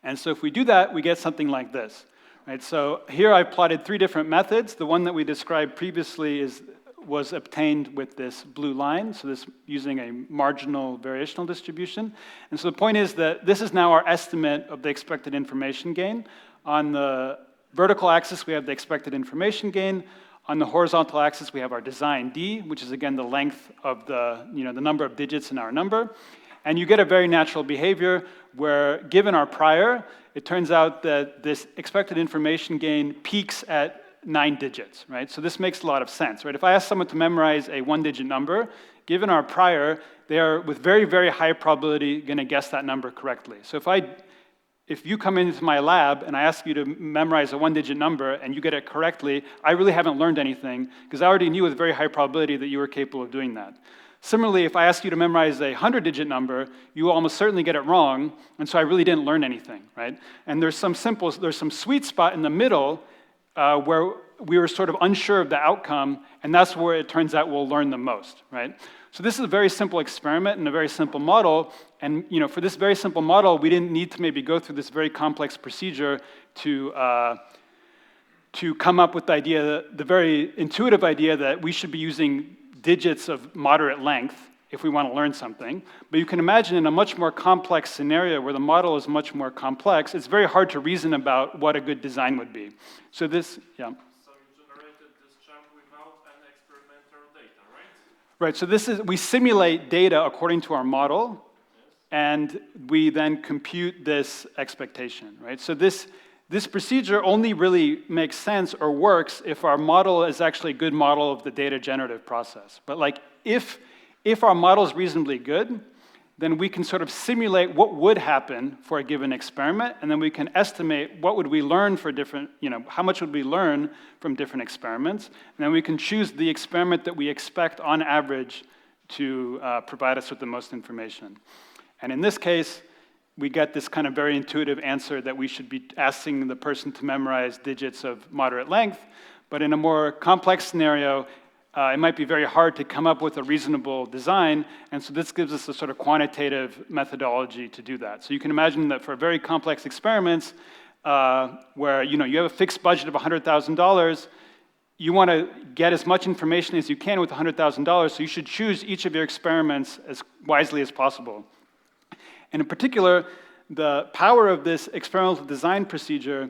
And so if we do that, we get something like this. Right? So here I plotted 3 different methods. The one that we described previously was obtained with this blue line, so this using a marginal variational distribution. And so the point is that this is now our estimate of the expected information gain. On the vertical axis, we have the expected information gain. On the horizontal axis, we have our design D, which is again the length of the number of digits in our number. And you get a very natural behavior where, given our prior, it turns out that this expected information gain peaks at 9 digits, right? So this makes a lot of sense, right? If I ask someone to memorize a 1-digit number, given our prior, they are with very, very high probability going to guess that number correctly. So if you come into my lab and I ask you to memorize a 1-digit number and you get it correctly, I really haven't learned anything, because I already knew with very high probability that you were capable of doing that. Similarly, if I ask you to memorize a 100-digit number, you will almost certainly get it wrong, and so I really didn't learn anything, right? And there's some sweet spot in the middle where we were sort of unsure of the outcome, and that's where it turns out we'll learn the most, right? So this is a very simple experiment and a very simple model, and for this very simple model, we didn't need to maybe go through this very complex procedure to come up with the very intuitive idea that we should be using digits of moderate length if we want to learn something. But you can imagine in a much more complex scenario where the model is much more complex, it's very hard to reason about what a good design would be. So this, yeah. So you generated this chunk without an experimental data, right? Right, so we simulate data according to our model, and we then compute this expectation, right? So this procedure only really makes sense or works if our model is actually a good model of the data generative process. But if our model is reasonably good, then we can sort of simulate what would happen for a given experiment, and then we can estimate what would we learn for different, how much would we learn from different experiments, and then we can choose the experiment that we expect on average to provide us with the most information. And in this case, we get this kind of very intuitive answer that we should be asking the person to memorize digits of moderate length, but in a more complex scenario, it might be very hard to come up with a reasonable design, and so this gives us a sort of quantitative methodology to do that. So you can imagine that for very complex experiments, where you have a fixed budget of $100,000, you want to get as much information as you can with $100,000, so you should choose each of your experiments as wisely as possible. And in particular, the power of this experimental design procedure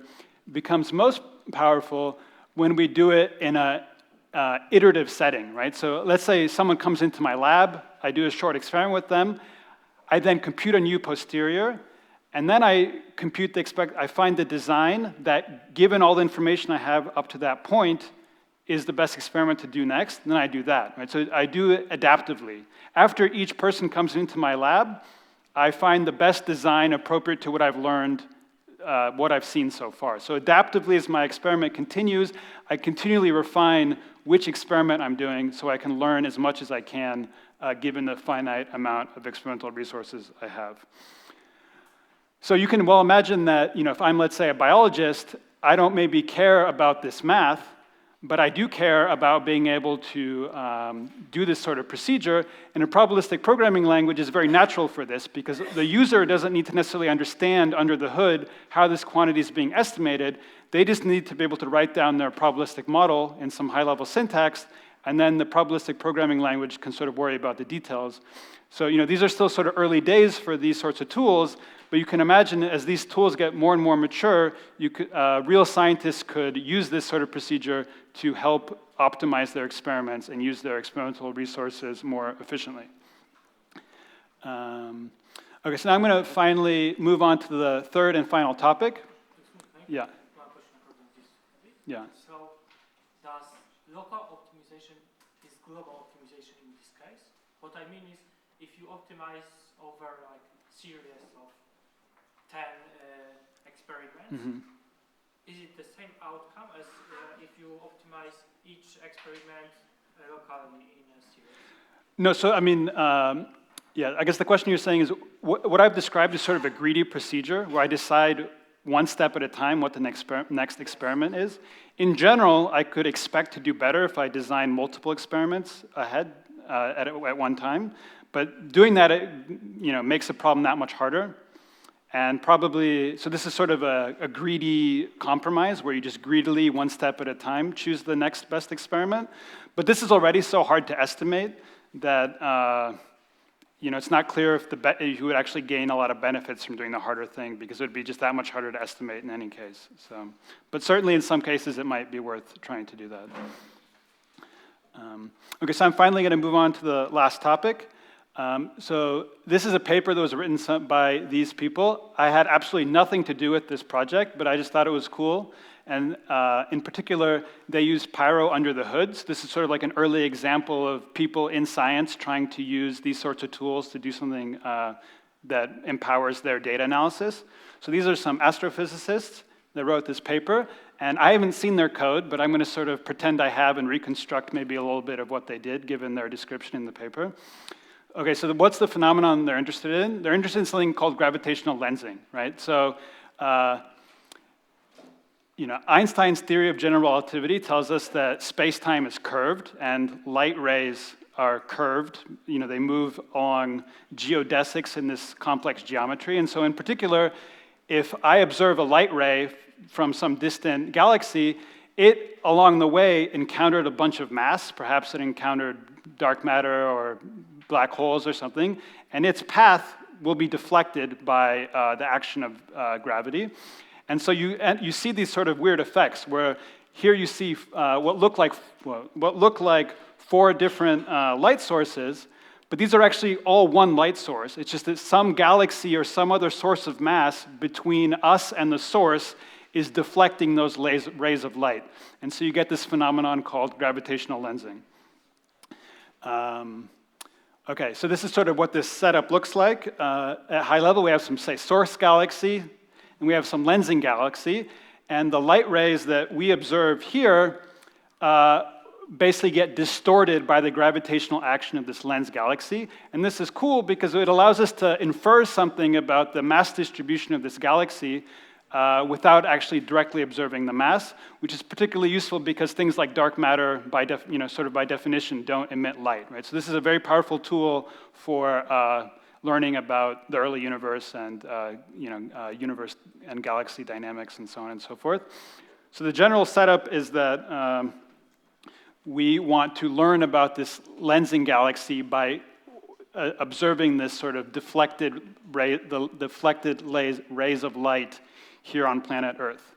becomes most powerful when we do it in a iterative setting, right? So let's say someone comes into my lab, I do a short experiment with them, I then compute a new posterior, and then I find the design that, given all the information I have up to that point, is the best experiment to do next, and then I do that, right? So I do it adaptively. After each person comes into my lab, I find the best design appropriate to what I've learned, what I've seen so far. So adaptively, as my experiment continues, I continually refine which experiment I'm doing so I can learn as much as I can given the finite amount of experimental resources I have. So you can well imagine that if I'm, let's say, a biologist, I don't maybe care about this math, but I do care about being able to do this sort of procedure. And a probabilistic programming language is very natural for this because the user doesn't need to necessarily understand under the hood how this quantity is being estimated. They just need to be able to write down their probabilistic model in some high-level syntax, and then the probabilistic programming language can sort of worry about the details. So these are still sort of early days for these sorts of tools, but you can imagine as these tools get more and more mature, real scientists could use this sort of procedure to help optimize their experiments and use their experimental resources more efficiently. Okay, so now I'm going to finally move on to the third and final topic. Yeah. Yeah. So, does local optimization is global optimization in this case? What I mean is, if you optimize over like series of 10 experiments, is it the same outcome as if you optimize each experiment locally in a series? No, so I mean, yeah, I guess the question you're saying is, what I've described is sort of a greedy procedure where I decide one step at a time what the next experiment is. In general, I could expect to do better if I design multiple experiments ahead at one time, but doing that, makes the problem that much harder. And probably, so this is sort of a greedy compromise where you just greedily, one step at a time, choose the next best experiment. But this is already so hard to estimate that it's not clear if you would actually gain a lot of benefits from doing the harder thing, because it would be just that much harder to estimate in any case. So, but certainly in some cases it might be worth trying to do that. Okay, so I'm finally going to move on to the last topic. So this is a paper that was written by these people. I had absolutely nothing to do with this project, but I just thought it was cool. And in particular, they used Pyro under the hoods. This is sort of like an early example of people in science trying to use these sorts of tools to do something that empowers their data analysis. So these are some astrophysicists that wrote this paper. And I haven't seen their code, but I'm going to sort of pretend I have and reconstruct maybe a little bit of what they did, given their description in the paper. Okay, so what's the phenomenon they're interested in? They're interested in something called gravitational lensing, right? So, Einstein's theory of general relativity tells us that space-time is curved and light rays are curved. They move along geodesics in this complex geometry. And so in particular, if I observe a light ray from some distant galaxy, it, along the way, encountered a bunch of mass. Perhaps it encountered dark matter or black holes or something, and its path will be deflected by the action of gravity. And so you see these sort of weird effects where here you see what look like 4 different light sources, but these are actually all one light source. It's just that some galaxy or some other source of mass between us and the source is deflecting those rays of light. And so you get this phenomenon called gravitational lensing. Okay, so this is sort of what this setup looks like. At high level, we have some, say, source galaxy, and we have some lensing galaxy. And the light rays that we observe here basically get distorted by the gravitational action of this lens galaxy. And this is cool because it allows us to infer something about the mass distribution of this galaxy without actually directly observing the mass, which is particularly useful because things like dark matter, by definition, don't emit light, right? So this is a very powerful tool for learning about the early universe and universe and galaxy dynamics and so on and so forth. So the general setup is that we want to learn about this lensing galaxy by observing this sort of deflected rays of light here on planet Earth.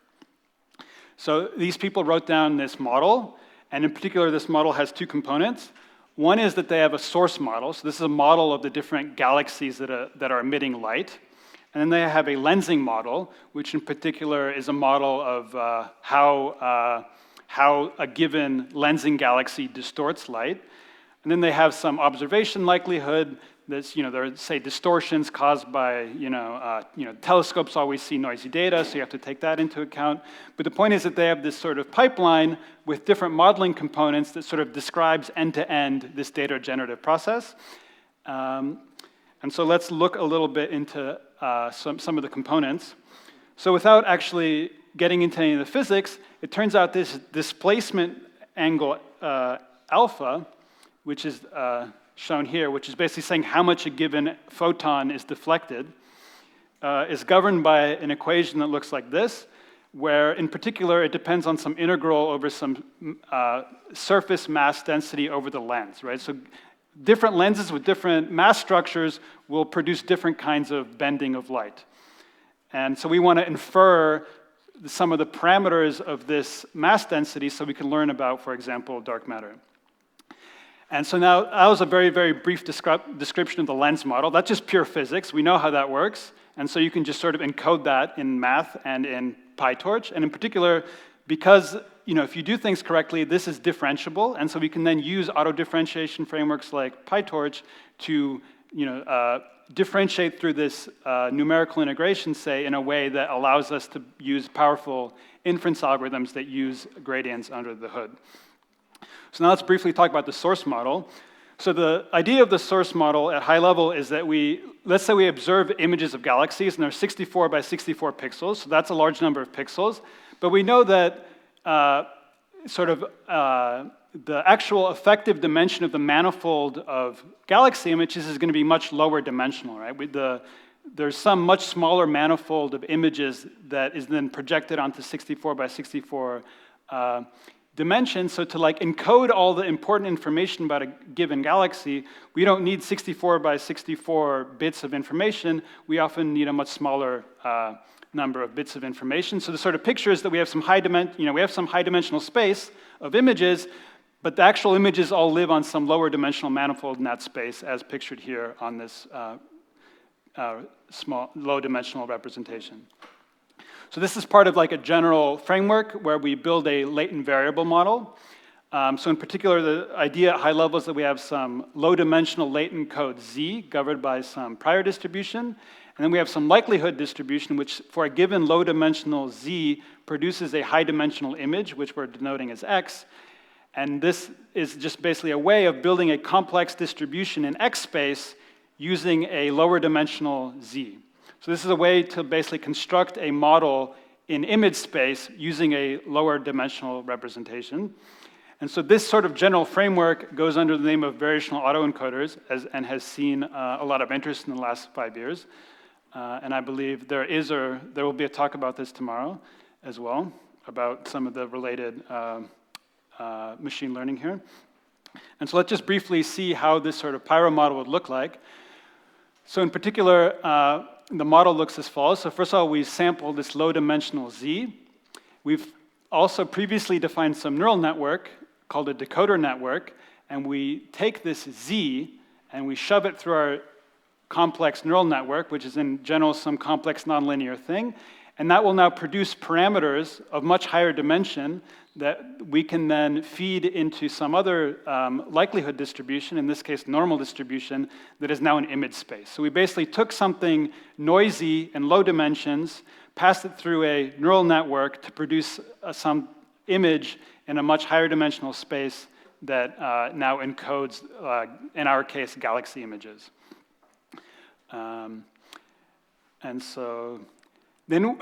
So these people wrote down this model, and in particular, this model has 2 components. One is that they have a source model. So this is a model of the different galaxies that are emitting light. And then they have a lensing model, which in particular is a model of how a given lensing galaxy distorts light. And then they have some observation likelihood. That's, there are, say, distortions caused by, telescopes always see noisy data, so you have to take that into account. But the point is that they have this sort of pipeline with different modeling components that sort of describes end-to-end this data generative process. And so let's look a little bit into some of the components. So without actually getting into any of the physics, it turns out this displacement angle alpha, which is shown here, which is basically saying how much a given photon is deflected, is governed by an equation that looks like this, where in particular it depends on some integral over some surface mass density over the lens, right? So different lenses with different mass structures will produce different kinds of bending of light. And so we want to infer some of the parameters of this mass density so we can learn about, for example, dark matter. And so now that was a very, very brief description of the lens model. That's just pure physics. We know how that works. And so you can just sort of encode that in math and in PyTorch. And in particular, because if you do things correctly, this is differentiable. And so we can then use auto-differentiation frameworks like PyTorch to differentiate through this numerical integration, say, in a way that allows us to use powerful inference algorithms that use gradients under the hood. So now let's briefly talk about the source model. So the idea of the source model at high level is that let's say we observe images of galaxies, and they're 64 by 64 pixels, so that's a large number of pixels. But we know that the actual effective dimension of the manifold of galaxy images is going to be much lower dimensional, right? There's some much smaller manifold of images that is then projected onto 64 by 64 dimensions. So to encode all the important information about a given galaxy, we don't need 64 by 64 bits of information. We often need a much smaller number of bits of information. So the sort of picture is that we have some high dimensional space of images, but the actual images all live on some lower dimensional manifold in that space, as pictured here on this small, low dimensional representation. So this is part of a general framework where we build a latent variable model. So in particular, the idea at high level is that we have some low dimensional latent code Z governed by some prior distribution. And then we have some likelihood distribution, which for a given low dimensional Z produces a high dimensional image, which we're denoting as X. And this is just basically a way of building a complex distribution in X space using a lower dimensional Z. So this is a way to basically construct a model in image space using a lower dimensional representation. And so this sort of general framework goes under the name of variational autoencoders and has seen a lot of interest in the last 5 years. And I believe there will be a talk about this tomorrow as well, about some of the related machine learning here. And so let's just briefly see how this sort of Pyro model would look like. So in particular, the model looks as follows. So first of all, we sample this low dimensional Z. We've also previously defined some neural network called a decoder network, and we take this Z and we shove it through our complex neural network, which is in general some complex nonlinear thing, and that will now produce parameters of much higher dimension that we can then feed into some other likelihood distribution, in this case normal distribution, that is now an image space. So we basically took something noisy and low dimensions, passed it through a neural network to produce some image in a much higher dimensional space that now encodes, in our case, galaxy images. And so then,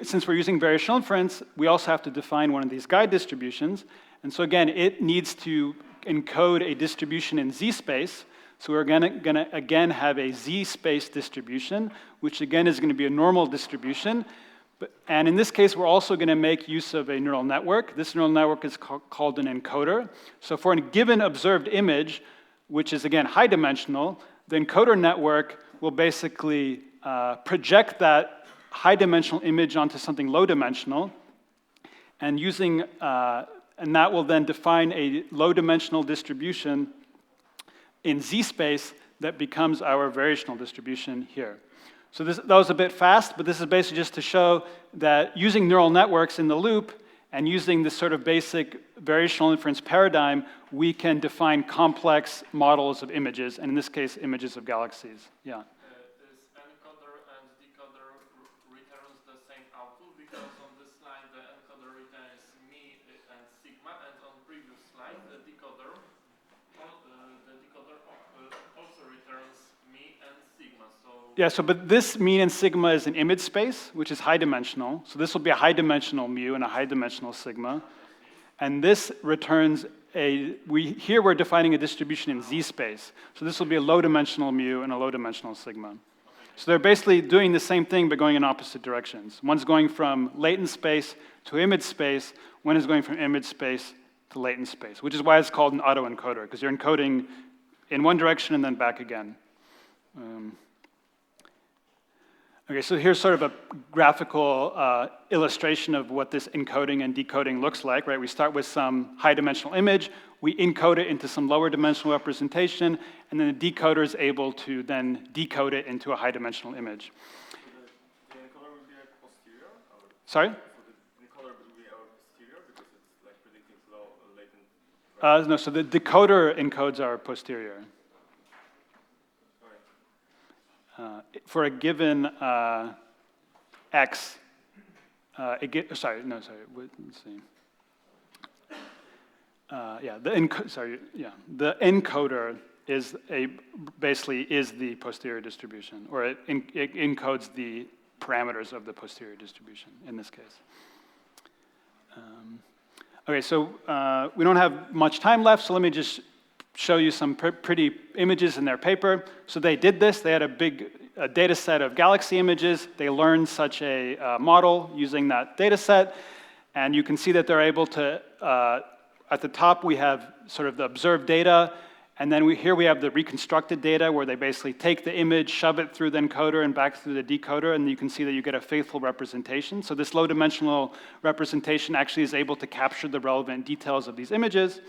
since we're using variational inference, we also have to define one of these guide distributions. And so again, it needs to encode a distribution in Z space. So we're going to again have a Z space distribution, which again is going to be a normal distribution. And in this case, we're also going to make use of a neural network. This neural network is called an encoder. So for a given observed image, which is again high dimensional, the encoder network will basically project that high dimensional image onto something low dimensional, and that will then define a low dimensional distribution in Z space that becomes our variational distribution here. So that was a bit fast, but this is basically just to show that using neural networks in the loop and using this sort of basic variational inference paradigm, we can define complex models of images, and in this case, images of galaxies. Yeah. Is encoder and decoder returns the same output? Because on this slide, the encoder returns me and sigma, and on previous slide, the decoder also returns me and sigma. So Yeah, so but this mean and sigma is an image space, which is high dimensional. So this will be a high dimensional mu and a high dimensional sigma. And this returns here we're defining a distribution in Z space. So this will be a low dimensional mu and a low dimensional sigma. So they're basically doing the same thing, but going in opposite directions. One's going from latent space to image space. One is going from image space to latent space, which is why it's called an autoencoder, because you're encoding in one direction and then back again. Okay, so here's sort of a graphical illustration of what this encoding and decoding looks like, right? We start with some high-dimensional image, we encode it into some lower-dimensional representation, and then the decoder is able to then decode it into a high-dimensional image. So the encoder will be like posterior? Or Sorry? so the encoder will be our posterior because it's like predicting slow, latent. No, so the decoder encodes our posterior. For a given x, let's see. The encoder is basically the posterior distribution, or it encodes the parameters of the posterior distribution in this case. Okay, so we don't have much time left, so let me just show you some pretty images in their paper. So they did this. They had a big data set of galaxy images. They learned such a model using that data set. And you can see that they're able to, at the top, we have sort of the observed data. And then here we have the reconstructed data where they basically take the image, shove it through the encoder and back through the decoder, and you can see that you get a faithful representation. So this low-dimensional representation actually is able to capture the relevant details of these images.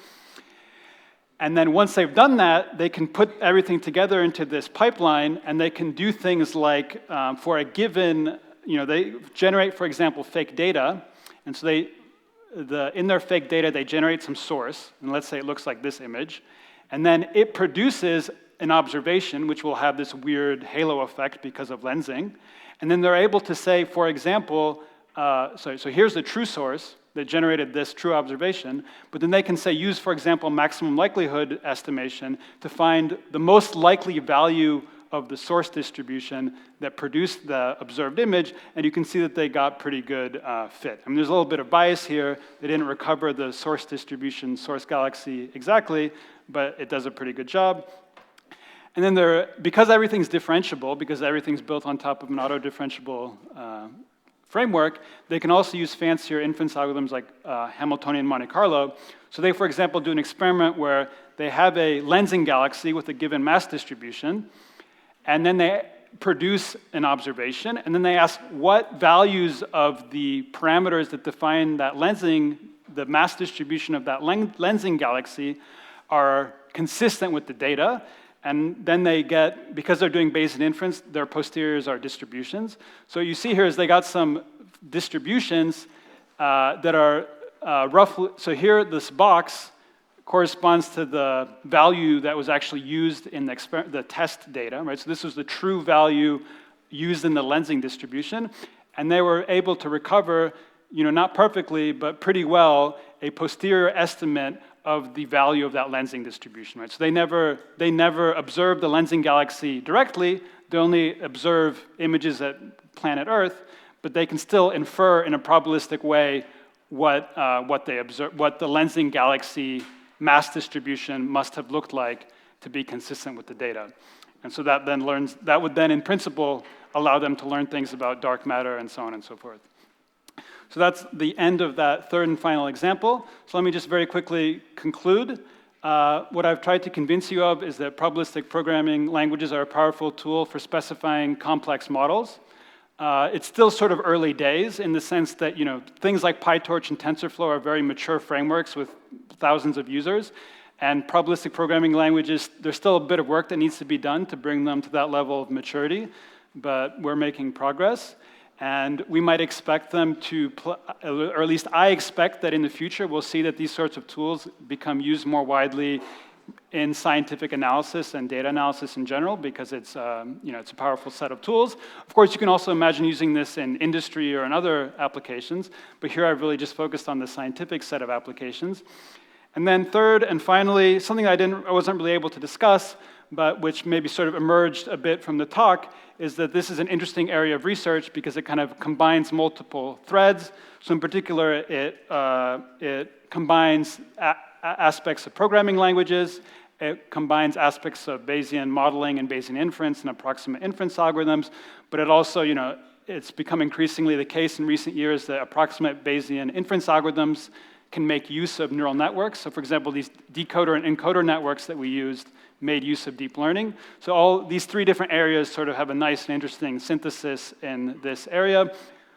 And then once they've done that, they can put everything together into this pipeline, and they can do things like, for a given, they generate, for example, fake data. And so in their fake data, they generate some source, and let's say it looks like this image. And then it produces an observation, which will have this weird halo effect because of lensing. And then they're able to say, for example, so here's the true source that generated this true observation, but then they can say use, for example, maximum likelihood estimation to find the most likely value of the source distribution that produced the observed image, and you can see that they got pretty good fit. I mean, there's a little bit of bias here. They didn't recover the source distribution, source galaxy exactly, but it does a pretty good job. And then because everything's differentiable, because everything's built on top of an auto-differentiable framework, they can also use fancier inference algorithms like Hamiltonian Monte Carlo. So they, for example, do an experiment where they have a lensing galaxy with a given mass distribution, and then they produce an observation, and then they ask what values of the parameters that define that lensing, the mass distribution of that lensing galaxy, are consistent with the data. And then they get, because they're doing Bayesian inference, their posteriors are distributions. So you see here is they got some distributions that are roughly, so here this box corresponds to the value that was actually used in the test data, right? So this was the true value used in the lensing distribution. And they were able to recover, not perfectly, but pretty well, a posterior estimate of the value of that lensing distribution, right? So they never observe the lensing galaxy directly. They only observe images at planet Earth, but they can still infer in a probabilistic way what they observe, what the lensing galaxy mass distribution must have looked like to be consistent with the data. And so that would then in principle allow them to learn things about dark matter and so on and so forth. So that's the end of that third and final example. So let me just very quickly conclude. What I've tried to convince you of is that probabilistic programming languages are a powerful tool for specifying complex models. It's still sort of early days in the sense that things like PyTorch and TensorFlow are very mature frameworks with thousands of users. And probabilistic programming languages, there's still a bit of work that needs to be done to bring them to that level of maturity, but we're making progress. And we might expect them to, or at least I expect that in the future we'll see that these sorts of tools become used more widely in scientific analysis and data analysis in general because it's a powerful set of tools. Of course, you can also imagine using this in industry or in other applications, but here I've really just focused on the scientific set of applications. And then third and finally, something I wasn't really able to discuss, but which maybe sort of emerged a bit from the talk, is that this is an interesting area of research because it kind of combines multiple threads. So in particular, it combines aspects of programming languages. It combines aspects of Bayesian modeling and Bayesian inference and approximate inference algorithms, but it also, it's become increasingly the case in recent years that approximate Bayesian inference algorithms can make use of neural networks. So for example, these decoder and encoder networks that we used made use of deep learning. So all these three different areas sort of have a nice and interesting synthesis in this area.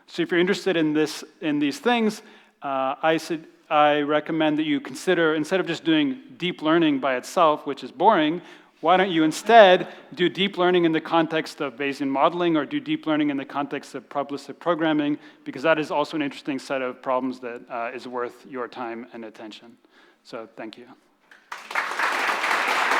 So if you're interested in these things, I recommend that you consider, instead of just doing deep learning by itself, which is boring, why don't you instead do deep learning in the context of Bayesian modeling or do deep learning in the context of probabilistic programming, because that is also an interesting set of problems that is worth your time and attention. So thank you.